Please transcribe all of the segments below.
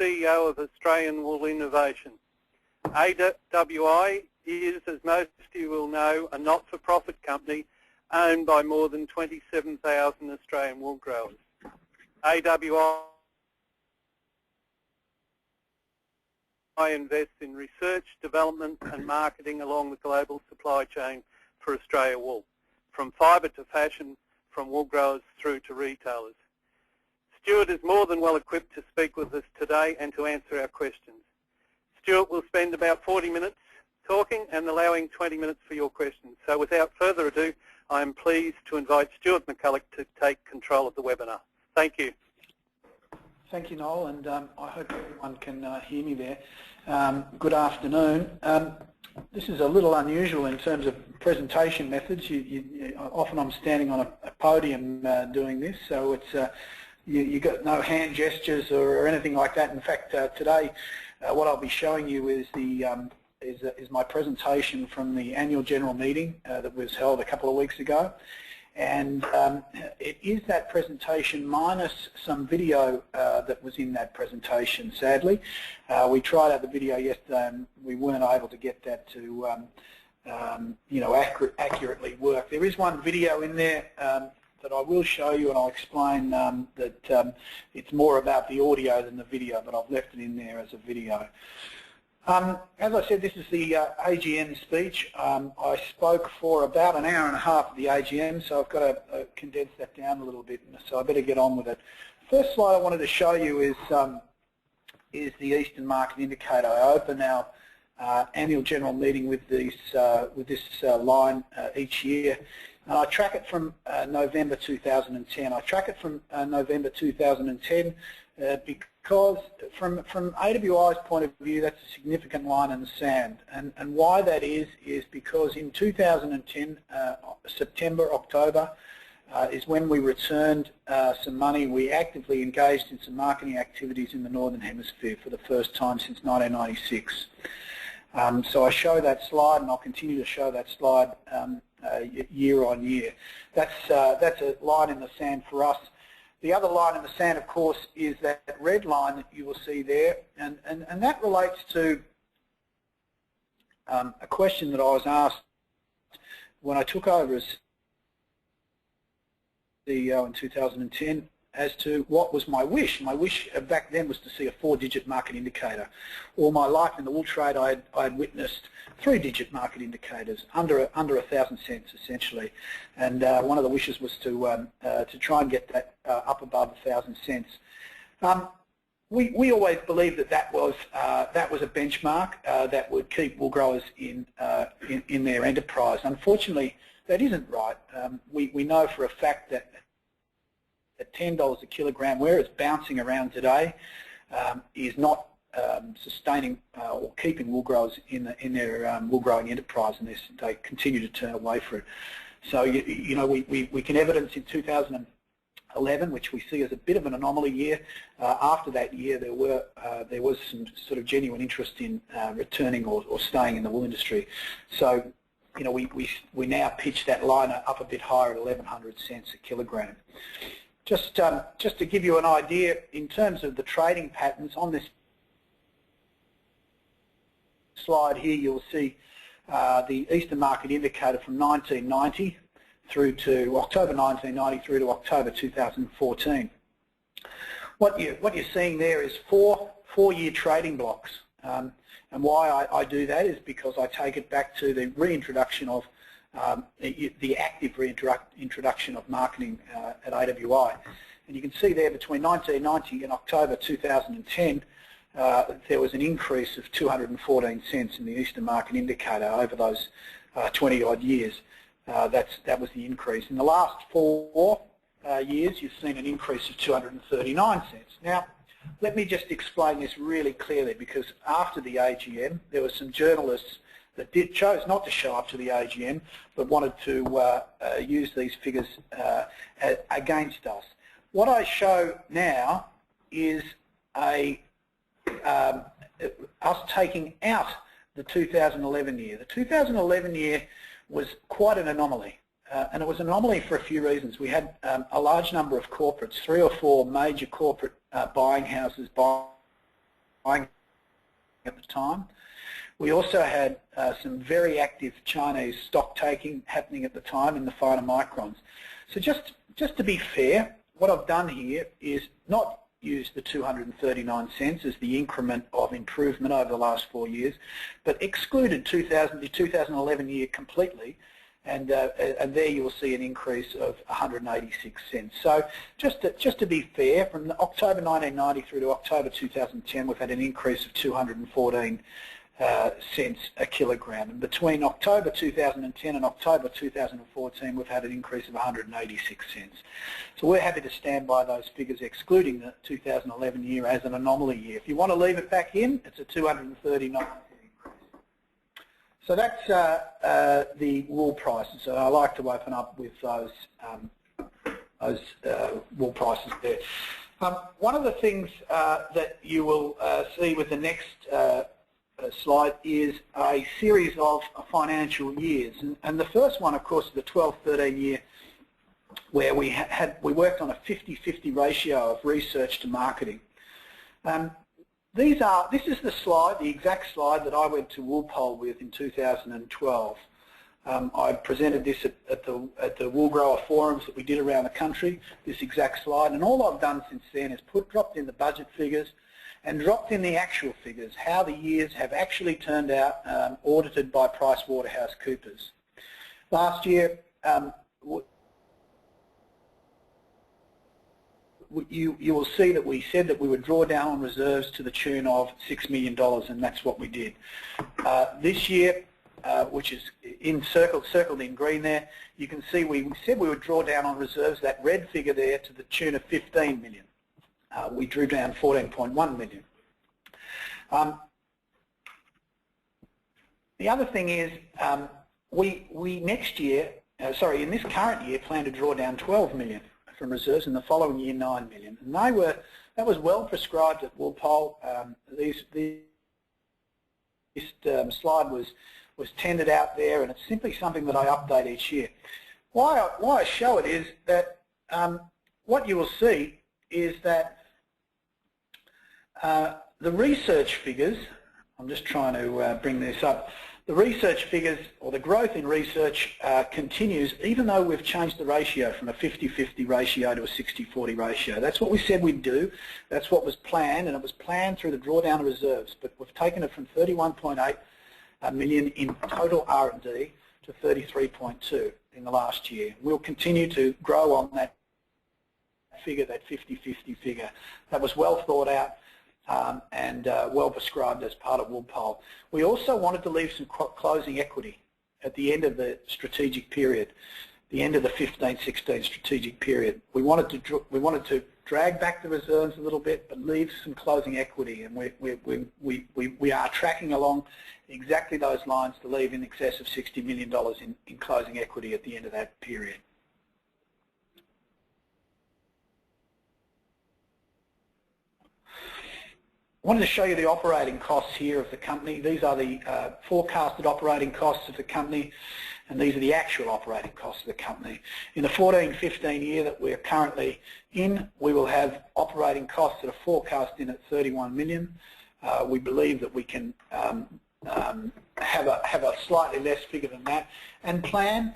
CEO of Australian Wool Innovation. AWI is, as most of you will know, a not-for-profit company owned by more than 27,000 Australian wool growers. AWI invests in research, development and marketing along the global supply chain for Australia wool, from fibre to fashion, from wool growers through to retailers. Stuart is more than well equipped to speak with us today and to answer our questions. Stuart will spend about 40 minutes talking and allowing 20 minutes for your questions. So without further ado, I am pleased to invite Stuart McCullough to take control of the webinar. Thank you. Thank you, Noel, and I hope everyone can hear me there. Good afternoon. This is a little unusual in terms of presentation methods. Often I'm standing on a podium doing this, so it's you got no hand gestures or anything like that. In fact, today what I'll be showing you is my presentation from the annual general meeting that was held a couple of weeks ago. And it is that presentation minus some video that was in that presentation, sadly. We tried out the video yesterday and we weren't able to get that to accurately work. There is one video in there that I will show you, and I'll explain that it's more about the audio than the video, but I've left it in there as a video. As I said, this is the AGM speech. I spoke for about an hour and a half at the AGM, so I've got to condense that down a little bit, so I better get on with it. First slide I wanted to show you is the Eastern Market Indicator. I open our annual general meeting with this line each year, and I track it from November 2010. I track it from November 2010 because from AWI's point of view, that's a significant line in the sand. And why that is because in 2010, September, October, is when we returned some money. We actively engaged in some marketing activities in the Northern Hemisphere for the first time since 1996. So I show that slide, and I'll continue to show that slide year on year. That's a line in the sand for us. The other line in the sand, of course, is that red line that you will see there, and that relates to a question that I was asked when I took over as CEO in 2010 as to what was my wish. My wish back then was to see a 4-digit market indicator. All my life in the wool trade, I had witnessed 3-digit market indicators under 1,000 cents essentially, and one of the wishes was to try and get that up above 1,000 cents. We always believed that was a benchmark that would keep wool growers in their enterprise. Unfortunately, that isn't right. We know for a fact that at $10 a kilogram, where it's bouncing around today, is not sustaining or keeping wool growers in their wool growing enterprise, and they continue to turn away from it. So we can evidence in 2011, which we see as a bit of an anomaly year. After that year, there was some sort of genuine interest in returning or staying in the wool industry. So we now pitch that line up a bit higher at 1,100 cents a kilogram. Just to give you an idea in terms of the trading patterns on this slide here, you'll see the Eastern Market Indicator from 1990 through to October 1990 through to October 2014. What you're seeing there is four-year trading blocks, and why I do that is because I take it back to the reintroduction of the active reintroduction of marketing at AWI. And you can see there between 1990 and October 2010 there was an increase of 214 cents in the Eastern Market Indicator over those 20 odd years. That was the increase. In the last 4 years you've seen an increase of 239 cents. Now let me just explain this really clearly, because after the AGM there were some journalists that chose not to show up to the AGM but wanted to use these figures against us. What I show now is us taking out the 2011 year. The 2011 year was quite an anomaly, and it was an anomaly for a few reasons. We had a large number of corporates, 3 or 4 major corporate buying houses buying buying at the time. We also had some very active Chinese stock taking happening at the time in the finer microns. So just to be fair, what I've done here is not use the 239 cents as the increment of improvement over the last 4 years, but excluded the 2011 year completely, and there you will see an increase of 186 cents. So just to be fair, from October 1990 through to October 2010, we've had an increase of 214 cents a kilogram. And between October 2010 and October 2014, we've had an increase of 186 cents. So we're happy to stand by those figures, excluding the 2011 year as an anomaly year. If you want to leave it back in, it's a 239 increase. So that's the wool prices. So I like to open up with those wool prices there. One of the things that you will see with the next slide is a series of financial years, and the first one, of course, is the 12-13 year, where we worked on a 50-50 ratio of research to marketing. This is the slide, the exact slide that I went to Woolpoll with in 2012. I presented this at the wool grower forums that we did around the country, this exact slide, and all I've done since then is dropped in the budget figures and dropped in the actual figures, how the years have actually turned out, audited by PricewaterhouseCoopers. Last year, you will see that we said that we would draw down on reserves to the tune of $6 million, and that's what we did. This year, which is circled in green there, you can see we said we would draw down on reserves, that red figure there, to the tune of $15 million. We drew down 14.1 million. The other thing is we next year, in this current year, plan to draw down 12 million from reserves, and the following year 9 million. And that was well prescribed at Woolpoll. This slide was tendered out there, and it's simply something that I update each year. Why I show it is that what you will see is that the research figures, I'm just trying to bring this up, the research figures, or the growth in research, continues even though we've changed the ratio from a 50-50 ratio to a 60-40 ratio. That's what we said we'd do, that's what was planned, and it was planned through the drawdown of reserves, but we've taken it from 31.8 million in total R&D to 33.2 in the last year. We'll continue to grow on that figure, that 50-50 figure. That was well thought out and well prescribed as part of Woolpoll. We also wanted to leave some closing equity at the end of the strategic period, the end of the 15-16 strategic period. We wanted to drag back the reserves a little bit, but leave some closing equity, and we are tracking along exactly those lines to leave in excess of $60 million in closing equity at the end of that period. I wanted to show you the operating costs here of the company. These are the forecasted operating costs of the company, and these are the actual operating costs of the company. In the 14-15 year that we're currently in, we will have operating costs that are forecast in at 31 million. We believe that we can have a slightly less figure than that, and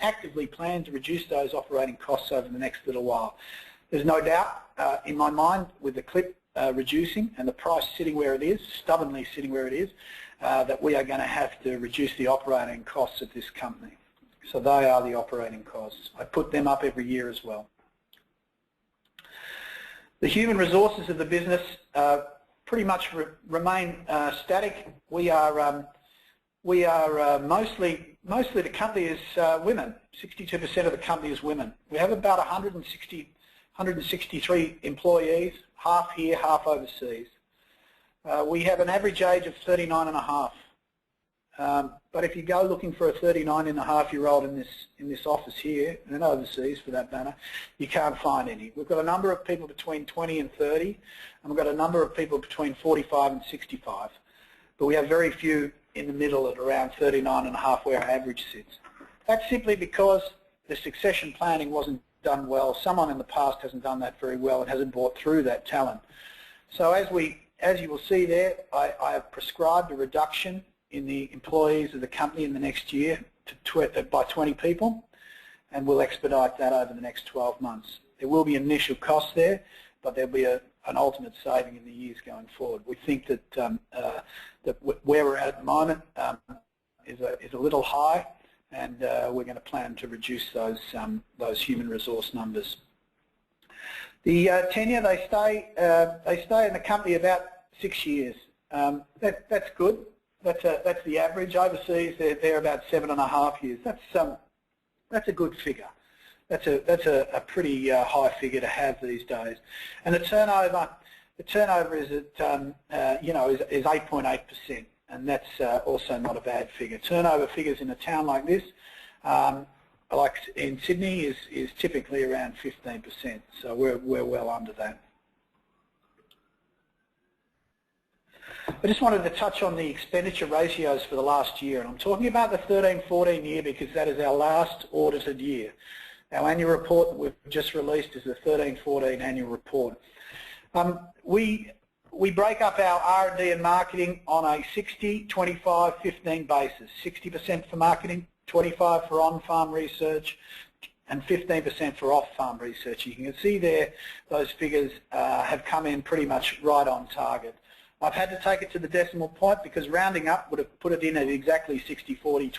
actively plan to reduce those operating costs over the next little while. There's no doubt in my mind, with the clip reducing and the price sitting where it is, stubbornly sitting where it is, that we are going to have to reduce the operating costs of this company. So they are the operating costs. I put them up every year as well. The human resources of the business pretty much remain static. We are mostly the company is women. 62% of the company is women. We have about 163 employees, half here, half overseas. We have an average age of 39.5. But if you go looking for a 39.5-year-old in this office here, and overseas for that matter, you can't find any. We've got a number of people between 20 and 30, and we've got a number of people between 45 and 65. But we have very few in the middle at around 39.5, where our average sits. That's simply because the succession planning wasn't done well. Someone in the past hasn't done that very well and hasn't brought through that talent. So as we as you will see there, I have prescribed a reduction in the employees of the company in the next year by 20 people, and we'll expedite that over the next 12 months. There will be initial costs there, but there'll be an ultimate saving in the years going forward. We think that, that where we're at the moment is a little high, and we're going to plan to reduce those human resource numbers. The tenure, they stay in the company about 6 years. That's good. That's the average. Overseas, they're about 7.5 years. That's a good figure. That's a pretty high figure to have these days. And the turnover is at is 8.8%, and that's also not a bad figure. Turnover figures in a town like this, like in Sydney, is typically around 15%. So we're well under that. I just wanted to touch on the expenditure ratios for the last year, and I'm talking about the 13-14 year because that is our last audited year. Our annual report that we've just released is the 13-14 annual report. We break up our R&D and marketing on a 60, 25, 15 basis. 60% for marketing, 25% for on-farm research, and 15% for off-farm research. You can see there those figures have come in pretty much right on target. I've had to take it to the decimal point because rounding up would have put it in at exactly 60, 40,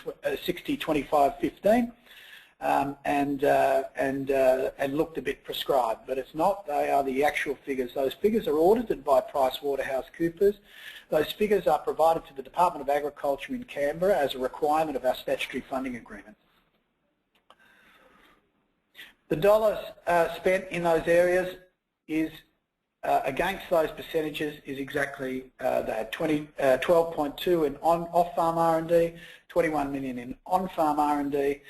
60, 25, 15, and looked a bit prescribed, but it's not. They are the actual figures. Those figures are audited by PricewaterhouseCoopers. Those figures are provided to the Department of Agriculture in Canberra as a requirement of our statutory funding agreement. The dollars spent in those areas is against those percentages is exactly that, 12.2 in off-farm R&D, 21 million in on-farm R&D,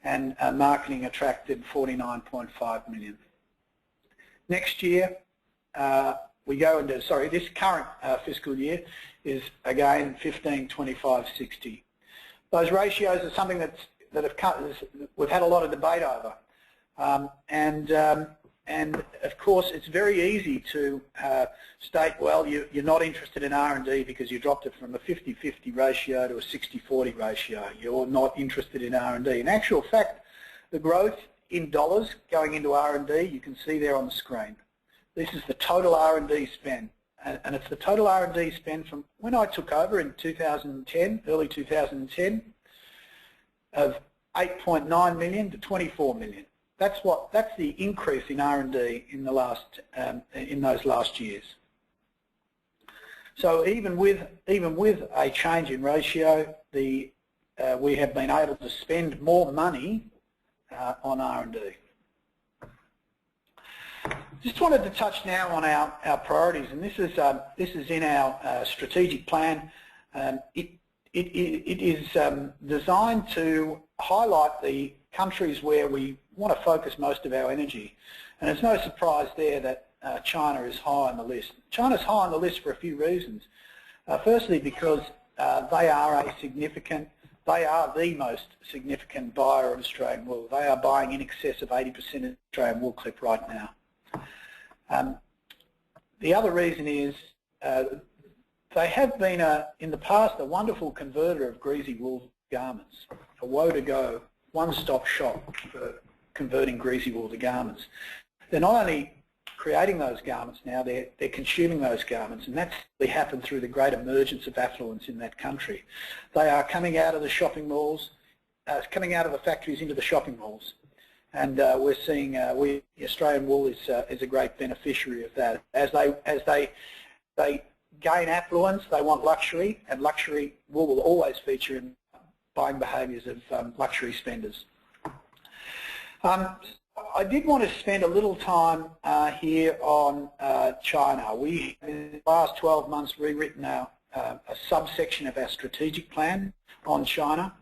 and marketing attracted 49.5 million. Next year, we go into, this current fiscal year is again 15, 25, 60. Those ratios are something we've had a lot of debate over, and of course, it's very easy to state, well, you're not interested in R&D because you dropped it from a 50-50 ratio to a 60-40 ratio. You're not interested in R&D. In actual fact, the growth in dollars going into R&D, you can see there on the screen. This is the total R&D spend, and it's the total R&D spend from when I took over in 2010, early 2010, of 8.9 million to 24 million. That's the increase in R&D in those last years. So even with a change in ratio, we have been able to spend more money on R&D. Just wanted to touch now on our priorities, and this is in our strategic plan. It is designed to highlight the countries where we want to focus most of our energy, and it's no surprise there that China is high on the list. China's high on the list for a few reasons. Firstly, because they are the most significant buyer of Australian wool. They are buying in excess of 80% of Australian wool clip right now. The other reason is they have been, in the past, a wonderful converter of greasy wool garments, a woe-to-go, one-stop shop for converting greasy wool to garments. They're not only creating those garments now, they're consuming those garments, and that's really happened through the great emergence of affluence in that country. They are coming out of the shopping malls, coming out of the factories into the shopping malls, and we're seeing the Australian wool is a great beneficiary of that. As they gain affluence, they want luxury, and luxury wool will always feature in buying behaviours of luxury spenders. I did want to spend a little time here on China. We, in the last 12 months, rewritten a subsection of our strategic plan on China,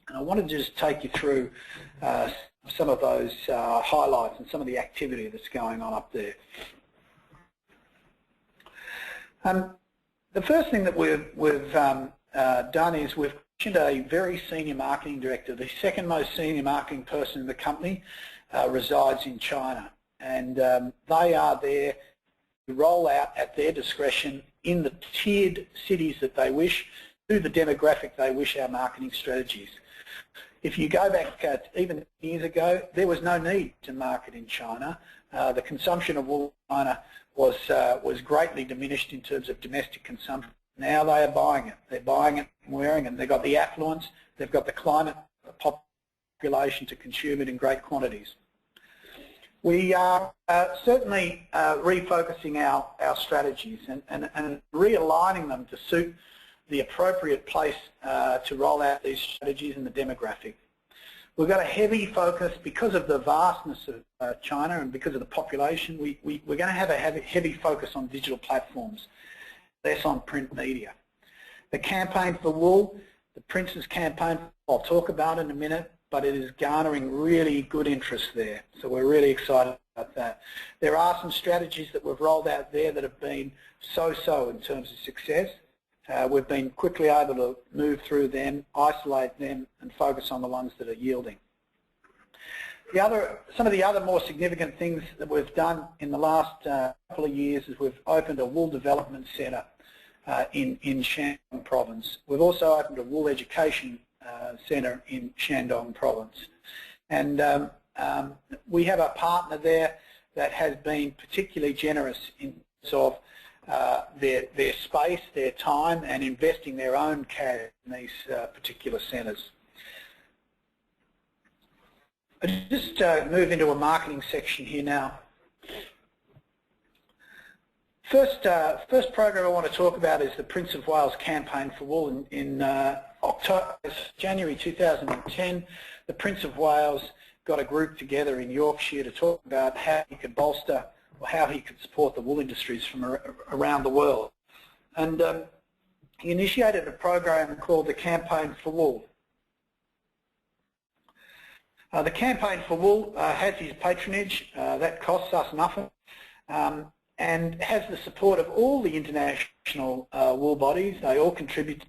and I wanted to just take you through some of those highlights and some of the activity that's going on up there. The first thing that we've done is we've commissioned a very senior marketing director. The second most senior marketing person in the company resides in China, and they are there roll out at their discretion in the tiered cities that they wish, to the demographic they wish, our marketing strategies. If you go back even years ago, there was no need to market in China. The consumption of wool in China was greatly diminished in terms of domestic consumption. Now they are buying it. They're buying it and wearing it. They've got the affluence, they've got the climate, the population to consume it in great quantities. We are certainly refocusing our strategies and realigning them to suit the appropriate place to roll out these strategies and the demographic. We've got a heavy focus, because of the vastness of China and because of the population, we're going to have a heavy focus on digital platforms, less on print media. The campaign for wool, the Prince's campaign, I'll talk about in a minute, but it is garnering really good interest there. So we're really excited about that. There are some strategies that we've rolled out there that have been so-so in terms of success. We've been quickly able to move through them, isolate them, and focus on the ones that are yielding. Some of the other more significant things that we've done in the last couple of years is we've opened a wool development centre in Shandong province. We've also opened a wool education centre in Shandong province. And we have a partner there that has been particularly generous in terms of their space, their time, and investing their own cash in these particular centres. I'll just move into a marketing section here now. First program I want to talk about is the Prince of Wales campaign for wool. In January 2010, the Prince of Wales got a group together in Yorkshire to talk about how he could bolster or how he could support the wool industries from around the world. And he initiated a program called the Campaign for Wool. The Campaign for Wool has his patronage, that costs us nothing, and has the support of all the international wool bodies. They all contribute.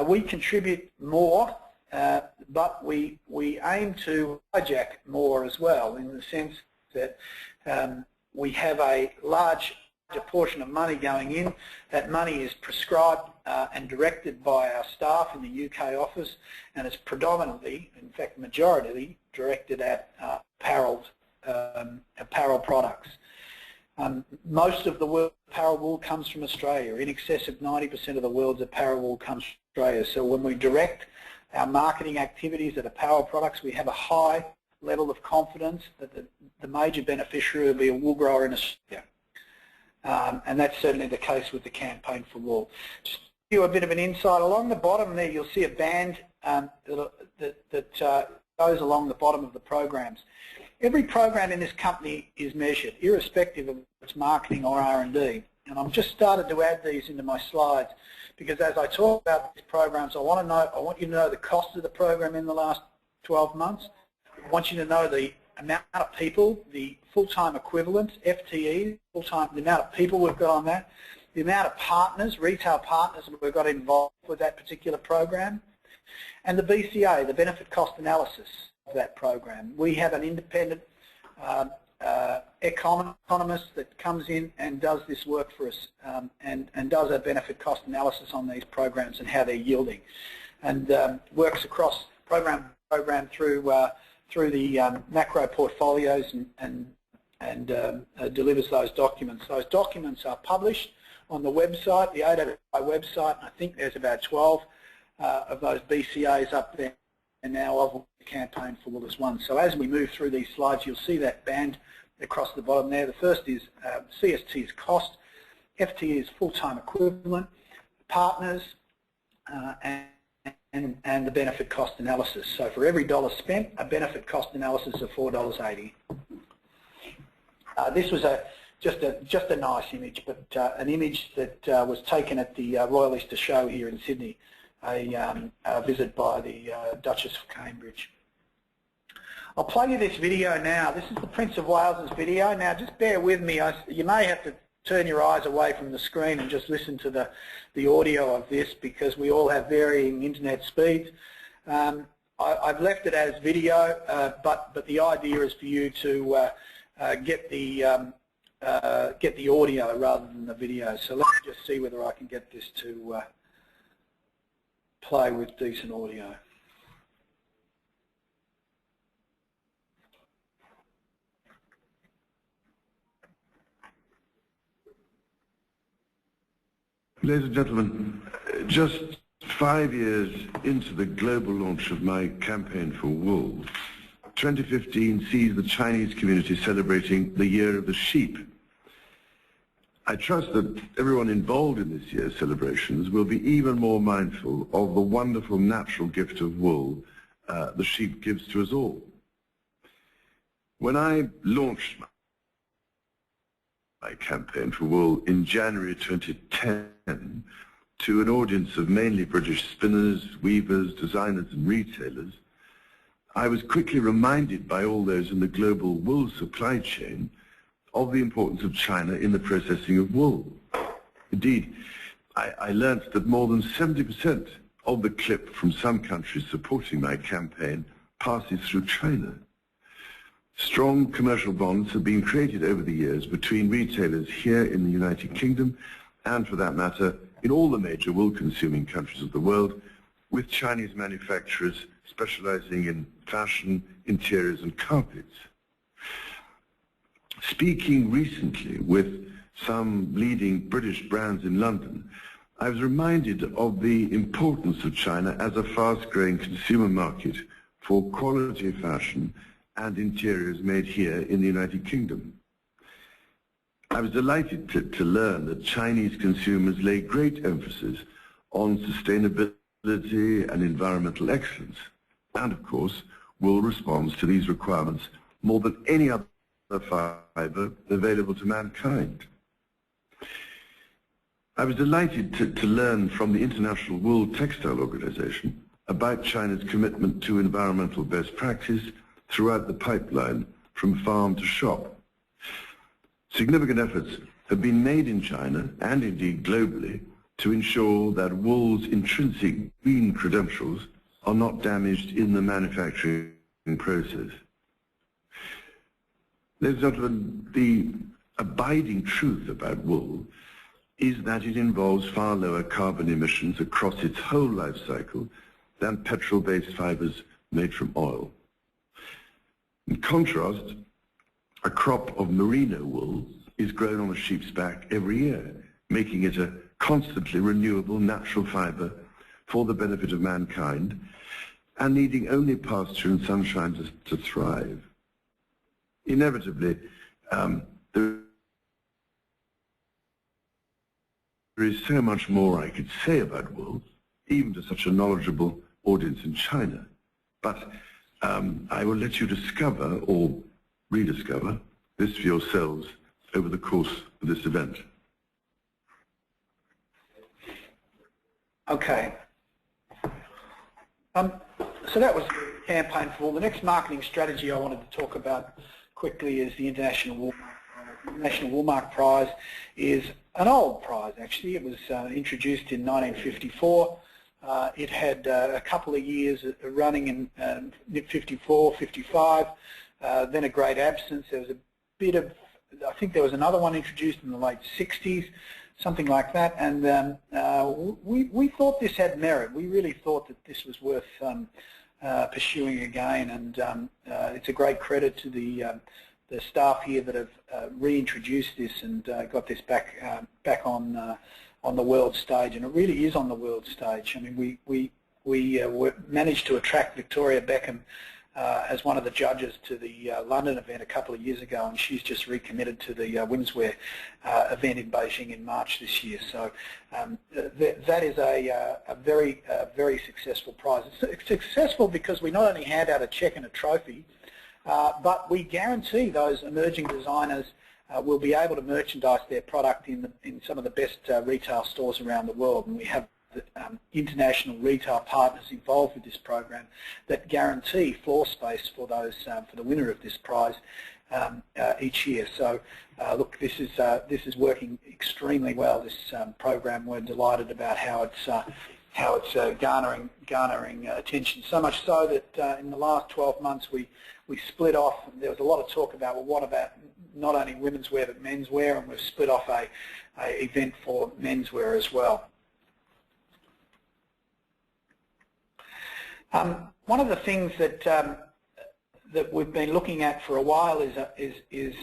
We contribute more, but we aim to hijack more as well, in the sense that we have a large portion of money going in. That money is prescribed and directed by our staff in the UK office, and it's predominantly, in fact majority, directed at apparel products. Most of the world's apparel wool comes from Australia. In excess of 90% of the world's apparel wool comes from Australia. So when we direct our marketing activities at apparel products, we have a high level of confidence that the major beneficiary will be a wool grower in Australia. And that's certainly the case with the Campaign for Wool. Just to give you a bit of an insight, along the bottom there you'll see a band that goes along the bottom of the programs. Every program in this company is measured, irrespective of its marketing or R&D. And I've just started to add these into my slides because as I talk about these programs, I want you to know the cost of the program in the last 12 months. I want you to know the amount of people, the full-time equivalents, FTE, full-time, the amount of people we've got on that, the amount of partners, retail partners that we've got involved with that particular program, and the BCA, the benefit cost analysis of that program. We have an independent economist that comes in and does this work for us and does a benefit cost analysis on these programs and how they're yielding, and works across program through the macro portfolios and delivers those documents. Those documents are published on the website, the AWI website, and I think there's about 12 of those BCAs up there, and now of the Campaign for Wool as one. So as we move through these slides, you'll see that band across the bottom there. The first is CST is cost, FTE is full-time equivalent, partners, and the benefit cost analysis. So for every dollar spent, a benefit cost analysis of $4.80. This was just a nice image, but an image that was taken at the Royal Easter Show here in Sydney, a visit by the Duchess of Cambridge. I'll play you this video now. This is the Prince of Wales's video. Now just bear with me. You may have to turn your eyes away from the screen and just listen to the audio of this because we all have varying internet speeds. I've left it as video, but the idea is for you to get the get the audio rather than the video. So let me just see whether I can get this to play with decent audio. Ladies and gentlemen, just 5 years into the global launch of my campaign for wool, 2015 sees the Chinese community celebrating the Year of the Sheep. I trust that everyone involved in this year's celebrations will be even more mindful of the wonderful natural gift of wool the sheep gives to us all. When I launched my campaign for wool in January 2010 to an audience of mainly British spinners, weavers, designers and retailers, I was quickly reminded by all those in the global wool supply chain of the importance of China in the processing of wool. Indeed, I learnt that more than 70% of the clip from some countries supporting my campaign passes through China. Strong commercial bonds have been created over the years between retailers here in the United Kingdom and, for that matter, in all the major wool-consuming countries of the world, with Chinese manufacturers specializing in fashion, interiors and carpets. Speaking recently with some leading British brands in London, I was reminded of the importance of China as a fast-growing consumer market for quality fashion and interiors made here in the United Kingdom. I was delighted to learn that Chinese consumers lay great emphasis on sustainability and environmental excellence. And of course, wool responds to these requirements more than any other fibre available to mankind. I was delighted to learn from the International Wool Textile Organization about China's commitment to environmental best practice throughout the pipeline from farm to shop. Significant efforts have been made in China and indeed globally to ensure that wool's intrinsic green credentials are not damaged in the manufacturing process. Ladies and gentlemen, the abiding truth about wool is that it involves far lower carbon emissions across its whole life cycle than petrol-based fibers made from oil. In contrast, a crop of merino wool is grown on a sheep's back every year, making it a constantly renewable natural fibre for the benefit of mankind and needing only pasture and sunshine to thrive. Inevitably, there is so much more I could say about wool, even to such a knowledgeable audience in China, but I will let you discover or rediscover this for yourselves over the course of this event. Okay. So that was the campaign for wool. The next marketing strategy I wanted to talk about quickly is the International Woolmark Prize. Is an old prize actually. It was introduced in 1954. It had a couple of years running in 54, 55, then a great absence. There was a bit of, I think there was another one introduced in the late 60s, something like that, and we thought this had merit. We really thought that this was worth pursuing again, and it's a great credit to the staff here that have reintroduced this and got this back on the world stage, and it really is on the world stage. I mean, we managed to attract Victoria Beckham as one of the judges to the London event a couple of years ago, and she's just recommitted to the women's wear event in Beijing in March this year. So that is a very successful prize. It's successful because we not only hand out a cheque and a trophy, but we guarantee those emerging designers will be able to merchandise their product in some of the best retail stores around the world, and we have international retail partners involved with this program that guarantee floor space for those for the winner of this prize each year. So look, this is working extremely well. This program, we're delighted about how it's garnering attention. So much so that in the last 12 months we split off. There was a lot of talk about, well, not only women's wear but men's wear, and we've split off a event for menswear as well. One of the things that that we've been looking at for a while is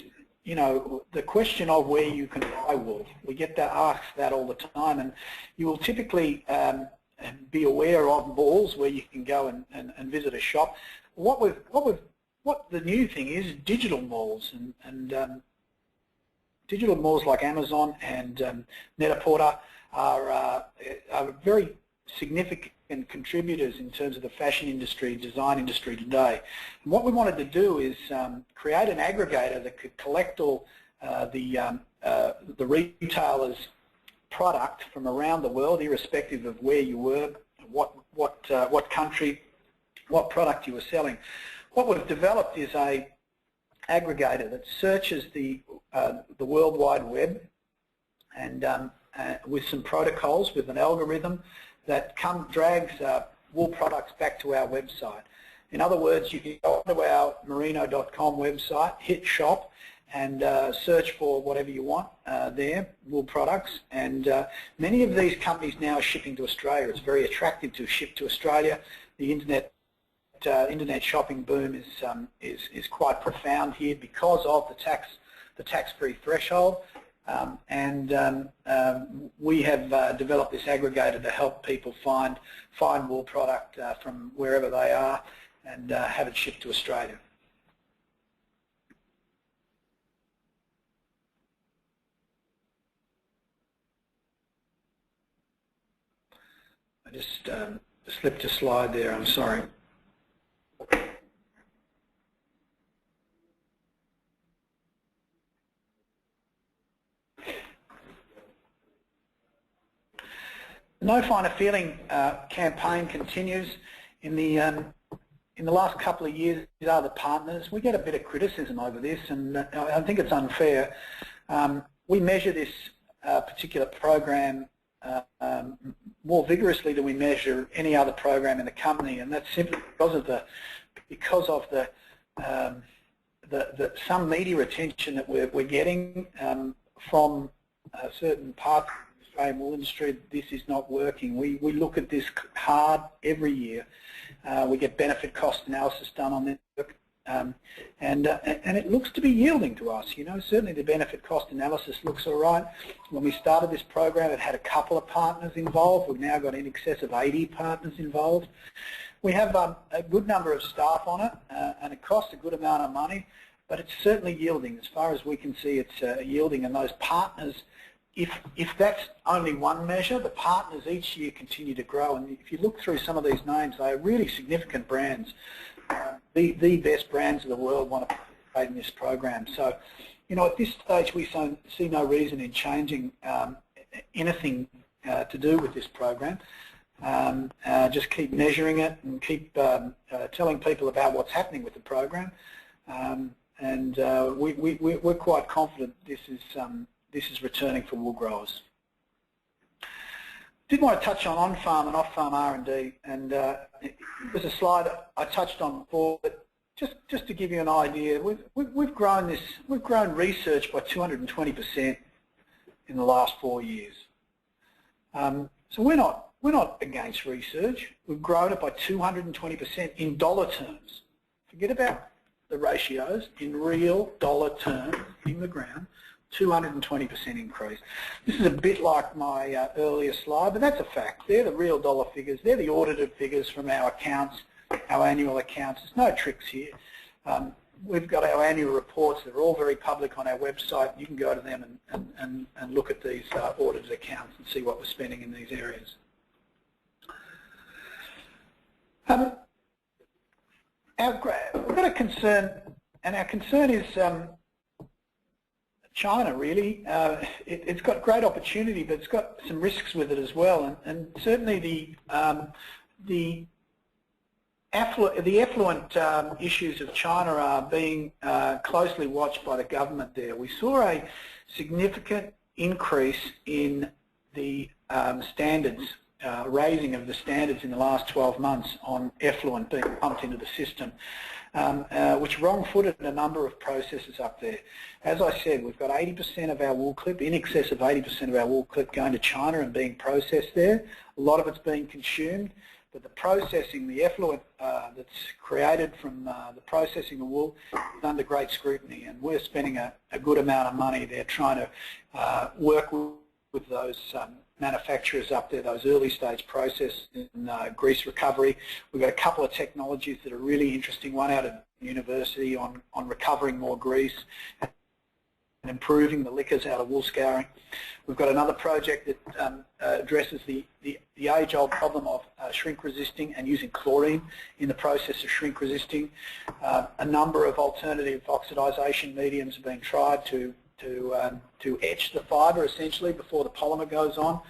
you know, the question of where you can buy wool. We get asked that all the time, and you will typically be aware of malls where you can go and visit a shop. What the new thing is digital malls, and digital malls like Amazon and Net-a-Porter are very significant contributors in terms of the fashion industry, design industry today. And what we wanted to do is create an aggregator that could collect all the retailers' product from around the world, irrespective of where you were, what country, what product you were selling. What we've developed is a aggregator that searches the World Wide Web, and with some protocols, with an algorithm that drags wool products back to our website. In other words, you can go onto our merino.com website, hit shop, and search for whatever you want there, wool products. And many of these companies now are shipping to Australia. It's very attractive to ship to Australia. The internet shopping boom is quite profound here because of the tax-free threshold. We have developed this aggregator to help people find wool product from wherever they are and have it shipped to Australia. I just slipped a slide there, I'm sorry. The No Finer Feeling campaign continues. In the last couple of years, with other partners, we get a bit of criticism over this, and I think it's unfair. We measure this particular program more vigorously than we measure any other program in the company, and that's simply because of the some media attention that we're getting from certain parts of the Australian wool industry. This is not working. We look at this hard every year. We get benefit cost analysis done on this work, and it looks to be yielding to us. You know, certainly the benefit cost analysis looks all right. When we started this program, it had a couple of partners involved. We've now got in excess of 80 partners involved. We have a good number of staff on it, and it costs a good amount of money, but it's certainly yielding. As far as we can see, it's yielding, and those partners, if that's only one measure, the partners each year continue to grow. And if you look through some of these names, they are really significant brands. The best brands of the world want to participate in this program. So, you know, at this stage, we see no reason in changing anything to do with this program. Just keep measuring it and keep telling people about what's happening with the program. We're quite confident this is returning for wool growers. Did want to touch on-farm and off-farm R&D, and it was a slide I touched on before, but just to give you an idea, we've grown research by 220% in the last 4 years. So we're not against research. We've grown it by 220% in dollar terms. Forget about the ratios. In real dollar terms, in the ground, 220% increase. This is a bit like my earlier slide, but that's a fact. They're the real dollar figures. They're the audited figures from our accounts, our annual accounts. There's no tricks here. We've got our annual reports. They're all very public on our website. You can go to them and look at these audited accounts and see what we're spending in these areas. We've got a concern, and our concern is China, really. It's got great opportunity, but it's got some risks with it as well. And certainly the effluent issues of China are being closely watched by the government there. We saw a significant increase in the standards raising of the standards in the last 12 months on effluent being pumped into the system, which wrong-footed a number of processes up there. As I said, we've got 80% of our wool clip, in excess of 80% of our wool clip going to China and being processed there. A lot of it's being consumed, but the processing, the effluent that's created from the processing of wool is under great scrutiny, and we're spending a good amount of money there trying to work with those manufacturers up there, those early stage process in grease recovery. We've got a couple of technologies that are really interesting, one out of university on recovering more grease and improving the liquors out of wool scouring. We've got another project that addresses the age-old problem of shrink resisting and using chlorine in the process of shrink resisting. A number of alternative oxidisation mediums have been tried to etch the fibre essentially before the polymer goes on.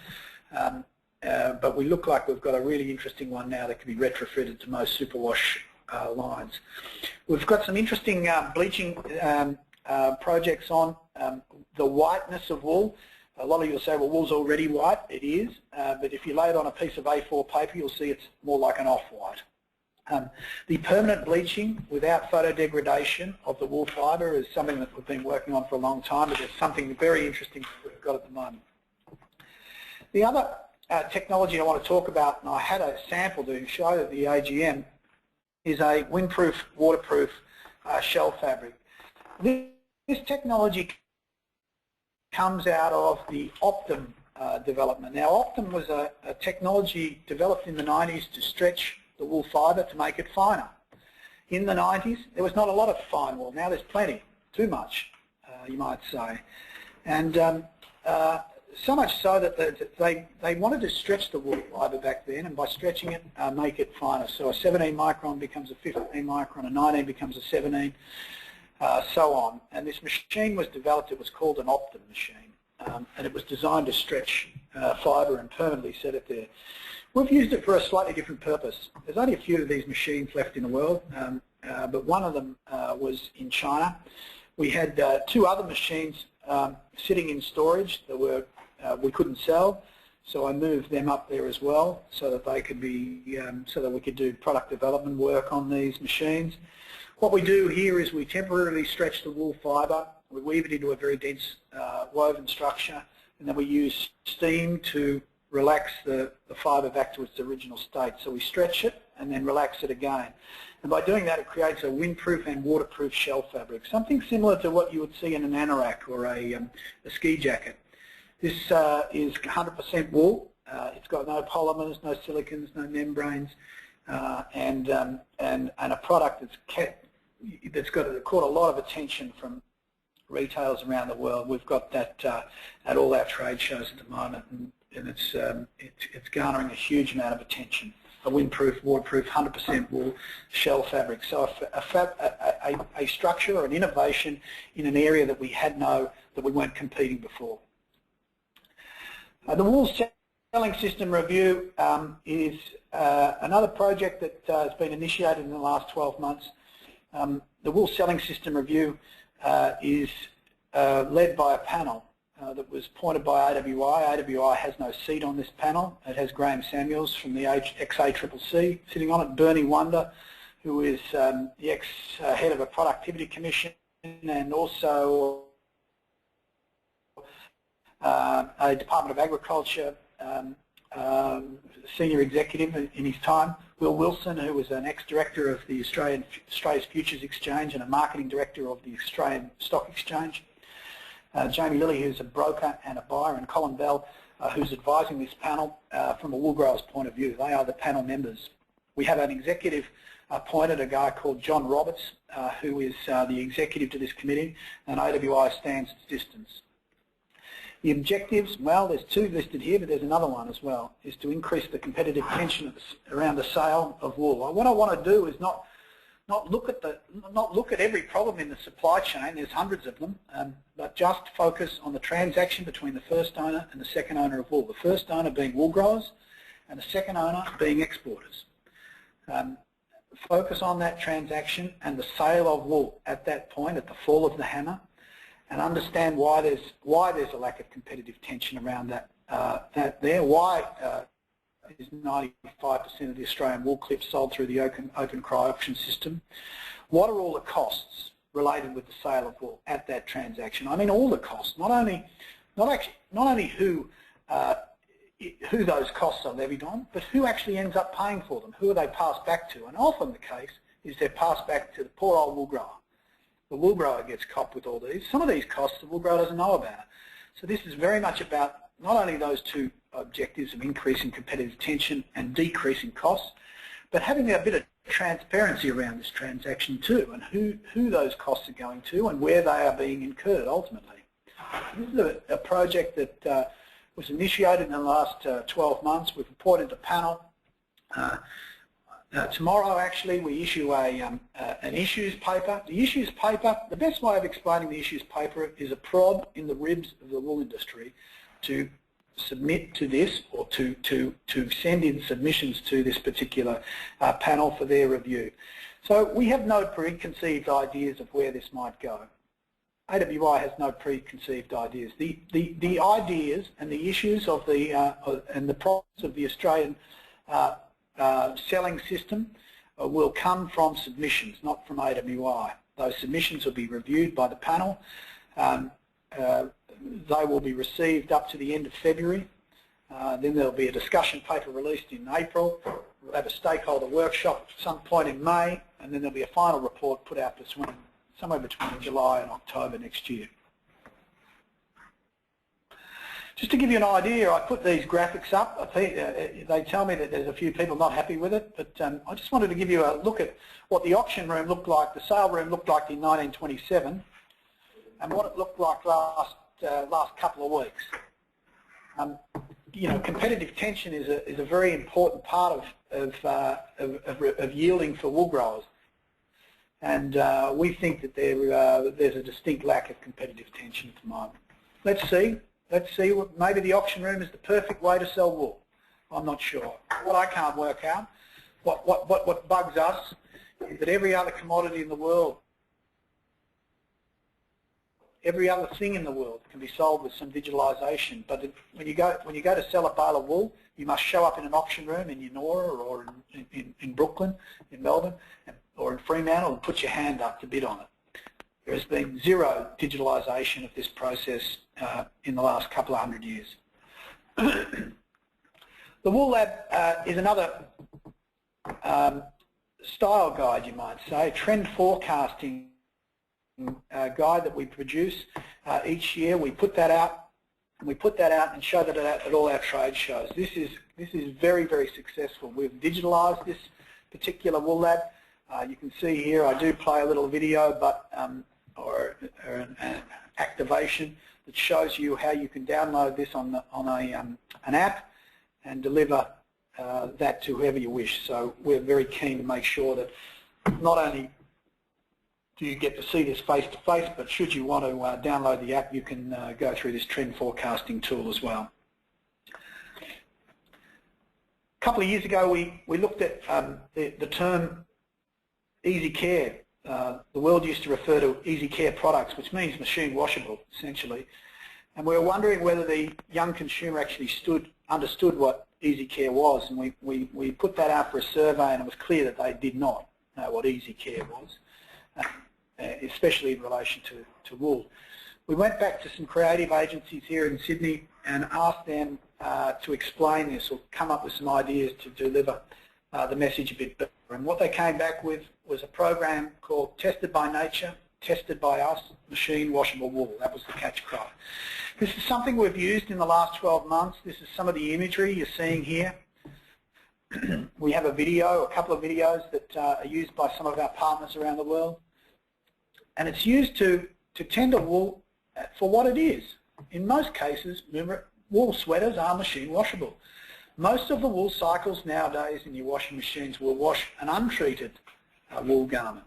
But we look like we've got a really interesting one now that can be retrofitted to most superwash lines. We've got some interesting bleaching projects on the whiteness of wool. A lot of you will say, well, wool's already white. It is, but if you lay it on a piece of A4 paper, you'll see it's more like an off-white. The permanent bleaching without photodegradation of the wool fibre is something that we've been working on for a long time, but there's something very interesting that we've got at the moment. The other technology I want to talk about, and I had a sample to show at the AGM, is a windproof, waterproof shell fabric. This technology comes out of the Optum development. Now, Optum was a technology developed in the 90s to stretch the wool fibre to make it finer. In the 90s, there was not a lot of fine wool. Now there's plenty, too much, you might say. And so much so that they wanted to stretch the wool fibre back then, and by stretching it, make it finer. So a 17 micron becomes a 15 micron, a 19 becomes a 17, so on. And this machine was developed, it was called an Optum machine, and it was designed to stretch fibre and permanently set it there. We've used it for a slightly different purpose. There's only a few of these machines left in the world, but one of them was in China. We had two other machines sitting in storage that were we couldn't sell, so I moved them up there as well, so that they could be, so that we could do product development work on these machines. What we do here is we temporarily stretch the wool fibre, we weave it into a very dense woven structure, and then we use steam to relax the fibre back to its original state. So we stretch it and then relax it again. And by doing that, it creates a windproof and waterproof shell fabric, something similar to what you would see in an anorak or a ski jacket. This is 100% wool. It's got no polymers, no silicons, no membranes, and a product that's caught a lot of attention from retailers around the world. We've got that at all our trade shows at the moment, and it's garnering a huge amount of attention. A windproof, waterproof, 100% wool shell fabric. So a structure or an innovation in an area that we weren't competing before. The wool selling system review is another project that has been initiated in the last 12 months. The wool selling system review is led by a panel that was appointed by AWI. AWI has no seat on this panel. It has Graham Samuels from the ex-ACCC sitting on it, Bernie Wonder, who is the ex-head of a productivity commission, and also a Department of Agriculture senior executive in his time. Will Wilson, who was an ex-director of the Australia's Futures Exchange and a marketing director of the Australian Stock Exchange. Jamie Lilly, who's a broker and a buyer, and Colin Bell, who's advising this panel from a wool grower's point of view. They are the panel members. We have an executive appointed, a guy called John Roberts, who is the executive to this committee, and AWI stands its distance. The objectives, well, there's two listed here, but there's another one as well, is to increase the competitive tension around the sale of wool. What I want to do is not look at every problem in the supply chain. There's hundreds of them, but just focus on the transaction between the first owner and the second owner of wool. The first owner being wool growers, and the second owner being exporters. Focus on that transaction and the sale of wool at that point, at the fall of the hammer, and understand why there's a lack of competitive tension around that. Why is 95% of the Australian wool clips sold through the open cry auction system. What are all the costs related with the sale of wool at that transaction? I mean all the costs, not only who those costs are levied on, but who actually ends up paying for them, who are they passed back to. And often the case is they're passed back to the poor old wool grower. The wool grower gets copped with all these. Some of these costs the wool grower doesn't know about. So this is very much about not only those two objectives of increasing competitive tension and decreasing costs, but having a bit of transparency around this transaction too, and who those costs are going to and where they are being incurred ultimately. This is a project that was initiated in the last 12 months. We've appointed a panel. Tomorrow actually we issue an issues paper. The issues paper, the best way of explaining the issues paper is a prod in the ribs of the wool industry to submit to this, or to send in submissions to this particular panel for their review. So we have no preconceived ideas of where this might go. AWI has no preconceived ideas. The ideas and the issues of the and the problems of the Australian selling system will come from submissions, not from AWI. Those submissions will be reviewed by the panel. They will be received up to the end of February. Then there'll be a discussion paper released in April. We'll have a stakeholder workshop at some point in May, and then there'll be a final report put out somewhere between July and October next year. Just to give you an idea, I put these graphics up. They tell me that there's a few people not happy with it, but I just wanted to give you a look at what the auction room looked like, the sale room looked like in 1927, and what it looked like last couple of weeks. You know, competitive tension is a very important part of yielding for wool growers, and we think that there's a distinct lack of competitive tension at the moment. Let's see. Maybe the auction room is the perfect way to sell wool. I'm not sure. What I can't work out, what bugs us, is that every other commodity in the world, every other thing in the world can be sold with some digitalisation. But when you go to sell a bale of wool, you must show up in an auction room in Yennora or in Brooklyn, in Melbourne, or in Fremantle, and put your hand up to bid on it. There has been zero digitalisation of this process in the last couple of 100 years. The Wool Lab is another style guide, you might say, trend forecasting guide that we produce each year. We put that out, and show that at all our trade shows. This is very, very successful. We've digitalised this particular Wool Lab. You can see here I do play a little video, but or an activation that shows you how you can download this on an app and deliver that to whoever you wish. So we're very keen to make sure that not only do you get to see this face to face, but should you want to download the app, you can go through this trend forecasting tool as well. A couple of years ago we looked at the term easy care. The world used to refer to easy care products, which means machine washable essentially, and we were wondering whether the young consumer actually understood what easy care was, and we put that out for a survey, and it was clear that they did not know what easy care was, especially in relation to wool. We went back to some creative agencies here in Sydney and asked them to explain this, or come up with some ideas to deliver the message a bit better. And what they came back with was a program called Tested by Nature, Tested by Us, Machine Washable Wool. That was the catch cry. This is something we've used in the last 12 months. This is some of the imagery you're seeing here. We have a couple of videos that are used by some of our partners around the world. And it's used to tender wool for what it is. In most cases, remember, wool sweaters are machine washable. Most of the wool cycles nowadays in your washing machines will wash an untreated wool garment.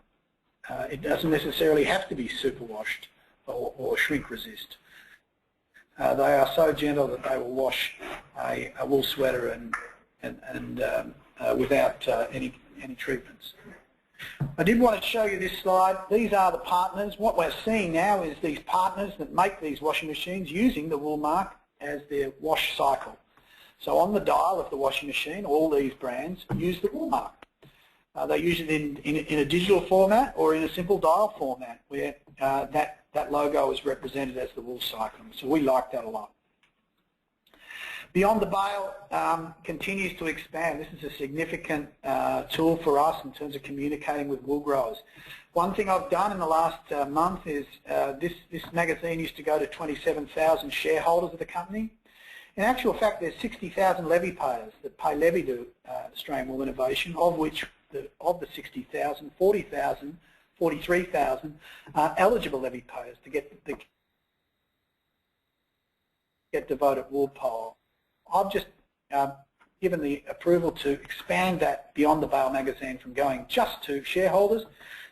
It doesn't necessarily have to be superwashed or shrink resist. They are so gentle that they will wash a wool sweater and without any treatments. I did want to show you this slide. These are the partners. What we're seeing now is these partners that make these washing machines using the wool mark as their wash cycle. So on the dial of the washing machine, all these brands use the wool mark. They use it in a digital format or in a simple dial format where that logo is represented as the wool cycle. So we like that a lot. Beyond the Bale continues to expand. This is a significant tool for us in terms of communicating with wool growers. One thing I've done in the last month is this magazine used to go to 27,000 shareholders of the company. In actual fact, there's 60,000 levy payers that pay levy to Australian Wool Innovation, of which of the 60,000, 43,000 are eligible levy payers to get the vote at wool poll. I've just given the approval to expand that Beyond the Bale magazine from going just to shareholders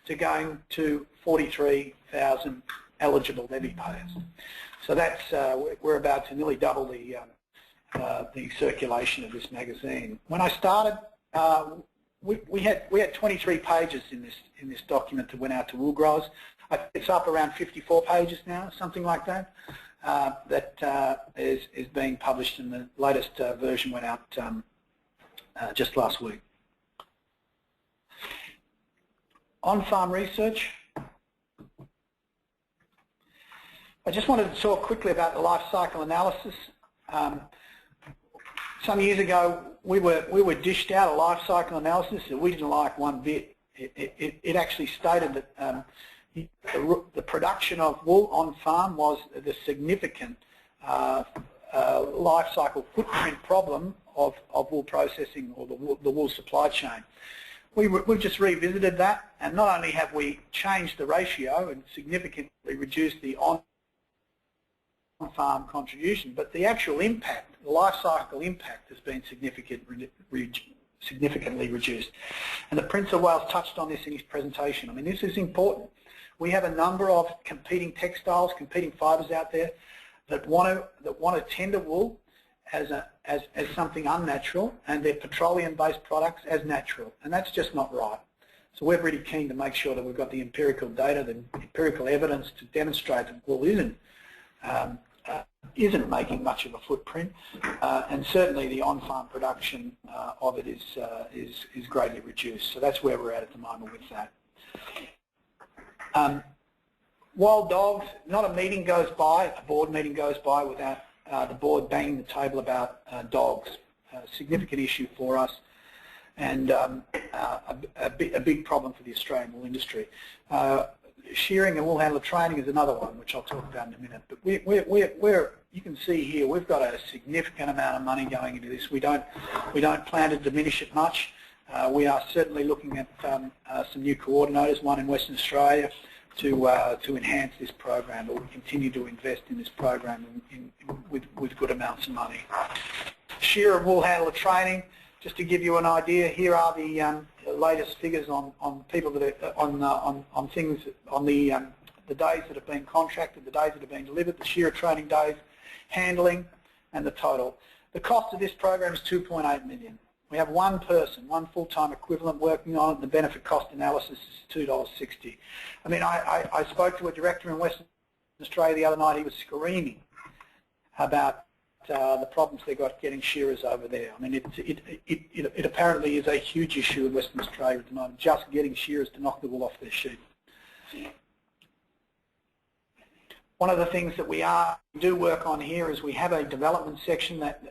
to going to 43,000 eligible levy payers. So that's we're about to nearly double the circulation of this magazine. When I started, we had 23 pages in this document that went out to wool growers. It's up around 54 pages now, something like that. That is being published, and the latest version went out just last week. On-farm research. I just wanted to talk quickly about the life cycle analysis. Some years ago, we were dished out a life cycle analysis that we didn't like one bit. It actually stated that the production of wool on farm was the significant life cycle footprint problem of wool processing or the wool supply chain. We've just revisited that, and not only have we changed the ratio and significantly reduced the on-farm contribution, but the actual impact, the life cycle impact, has been significantly reduced. And the Prince of Wales touched on this in his presentation. I mean, this is important. We have a number of competing textiles, competing fibres out there that want to tender wool as something unnatural, and their petroleum-based products as natural, and that's just not right. So we're really keen to make sure that we've got the empirical data, the empirical evidence to demonstrate that wool isn't making much of a footprint, and certainly the on-farm production of it is greatly reduced. So that's where we're at the moment with that. Wild dogs, not a meeting goes by, a board meeting goes by without the board banging the table about dogs. A significant issue for us, and a big problem for the Australian wool industry. Shearing and wool handler training is another one, which I'll talk about in a minute. But you can see here, we've got a significant amount of money going into this. We don't plan to diminish it much. We are certainly looking at some new coordinators, one in Western Australia, to enhance this program. But we continue to invest in this program with good amounts of money. Shearer and wool handler training. Just to give you an idea, here are the latest figures on people that are on things on the days that have been contracted, the days that have been delivered, the shearer training days, handling, and the total. The cost of this program is $2.8 million. We have one person, one full-time equivalent working on it, and the benefit cost analysis is $2.60. I mean, I spoke to a director in Western Australia the other night. He was screaming about the problems they got getting shearers over there. I mean, it apparently is a huge issue in Western Australia at the moment, just getting shearers to knock the wool off their sheep. One of the things that we do work on here is we have a development section that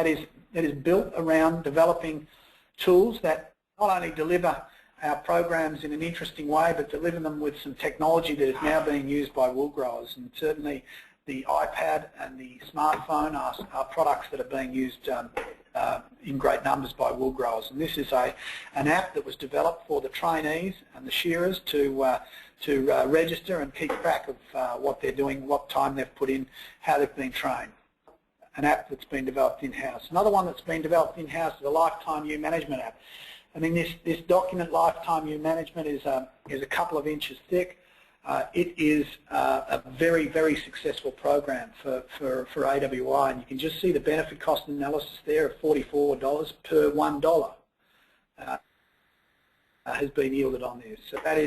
is built around developing tools that not only deliver our programs in an interesting way, but deliver them with some technology that is now being used by wool growers. And certainly the iPad and the smartphone are products that are being used in great numbers by wool growers. And this is an app that was developed for the trainees and the shearers to register and keep track of what they're doing, what time they've put in, how they've been trained. An app that's been developed in-house. Another one that's been developed in-house is the Lifetime Ewe Management app. I mean, this document, Lifetime Ewe Management, is a couple of inches thick. It is a very, very successful program for AWI, and you can just see the benefit cost analysis there of $44 per $1 has been yielded on this. So that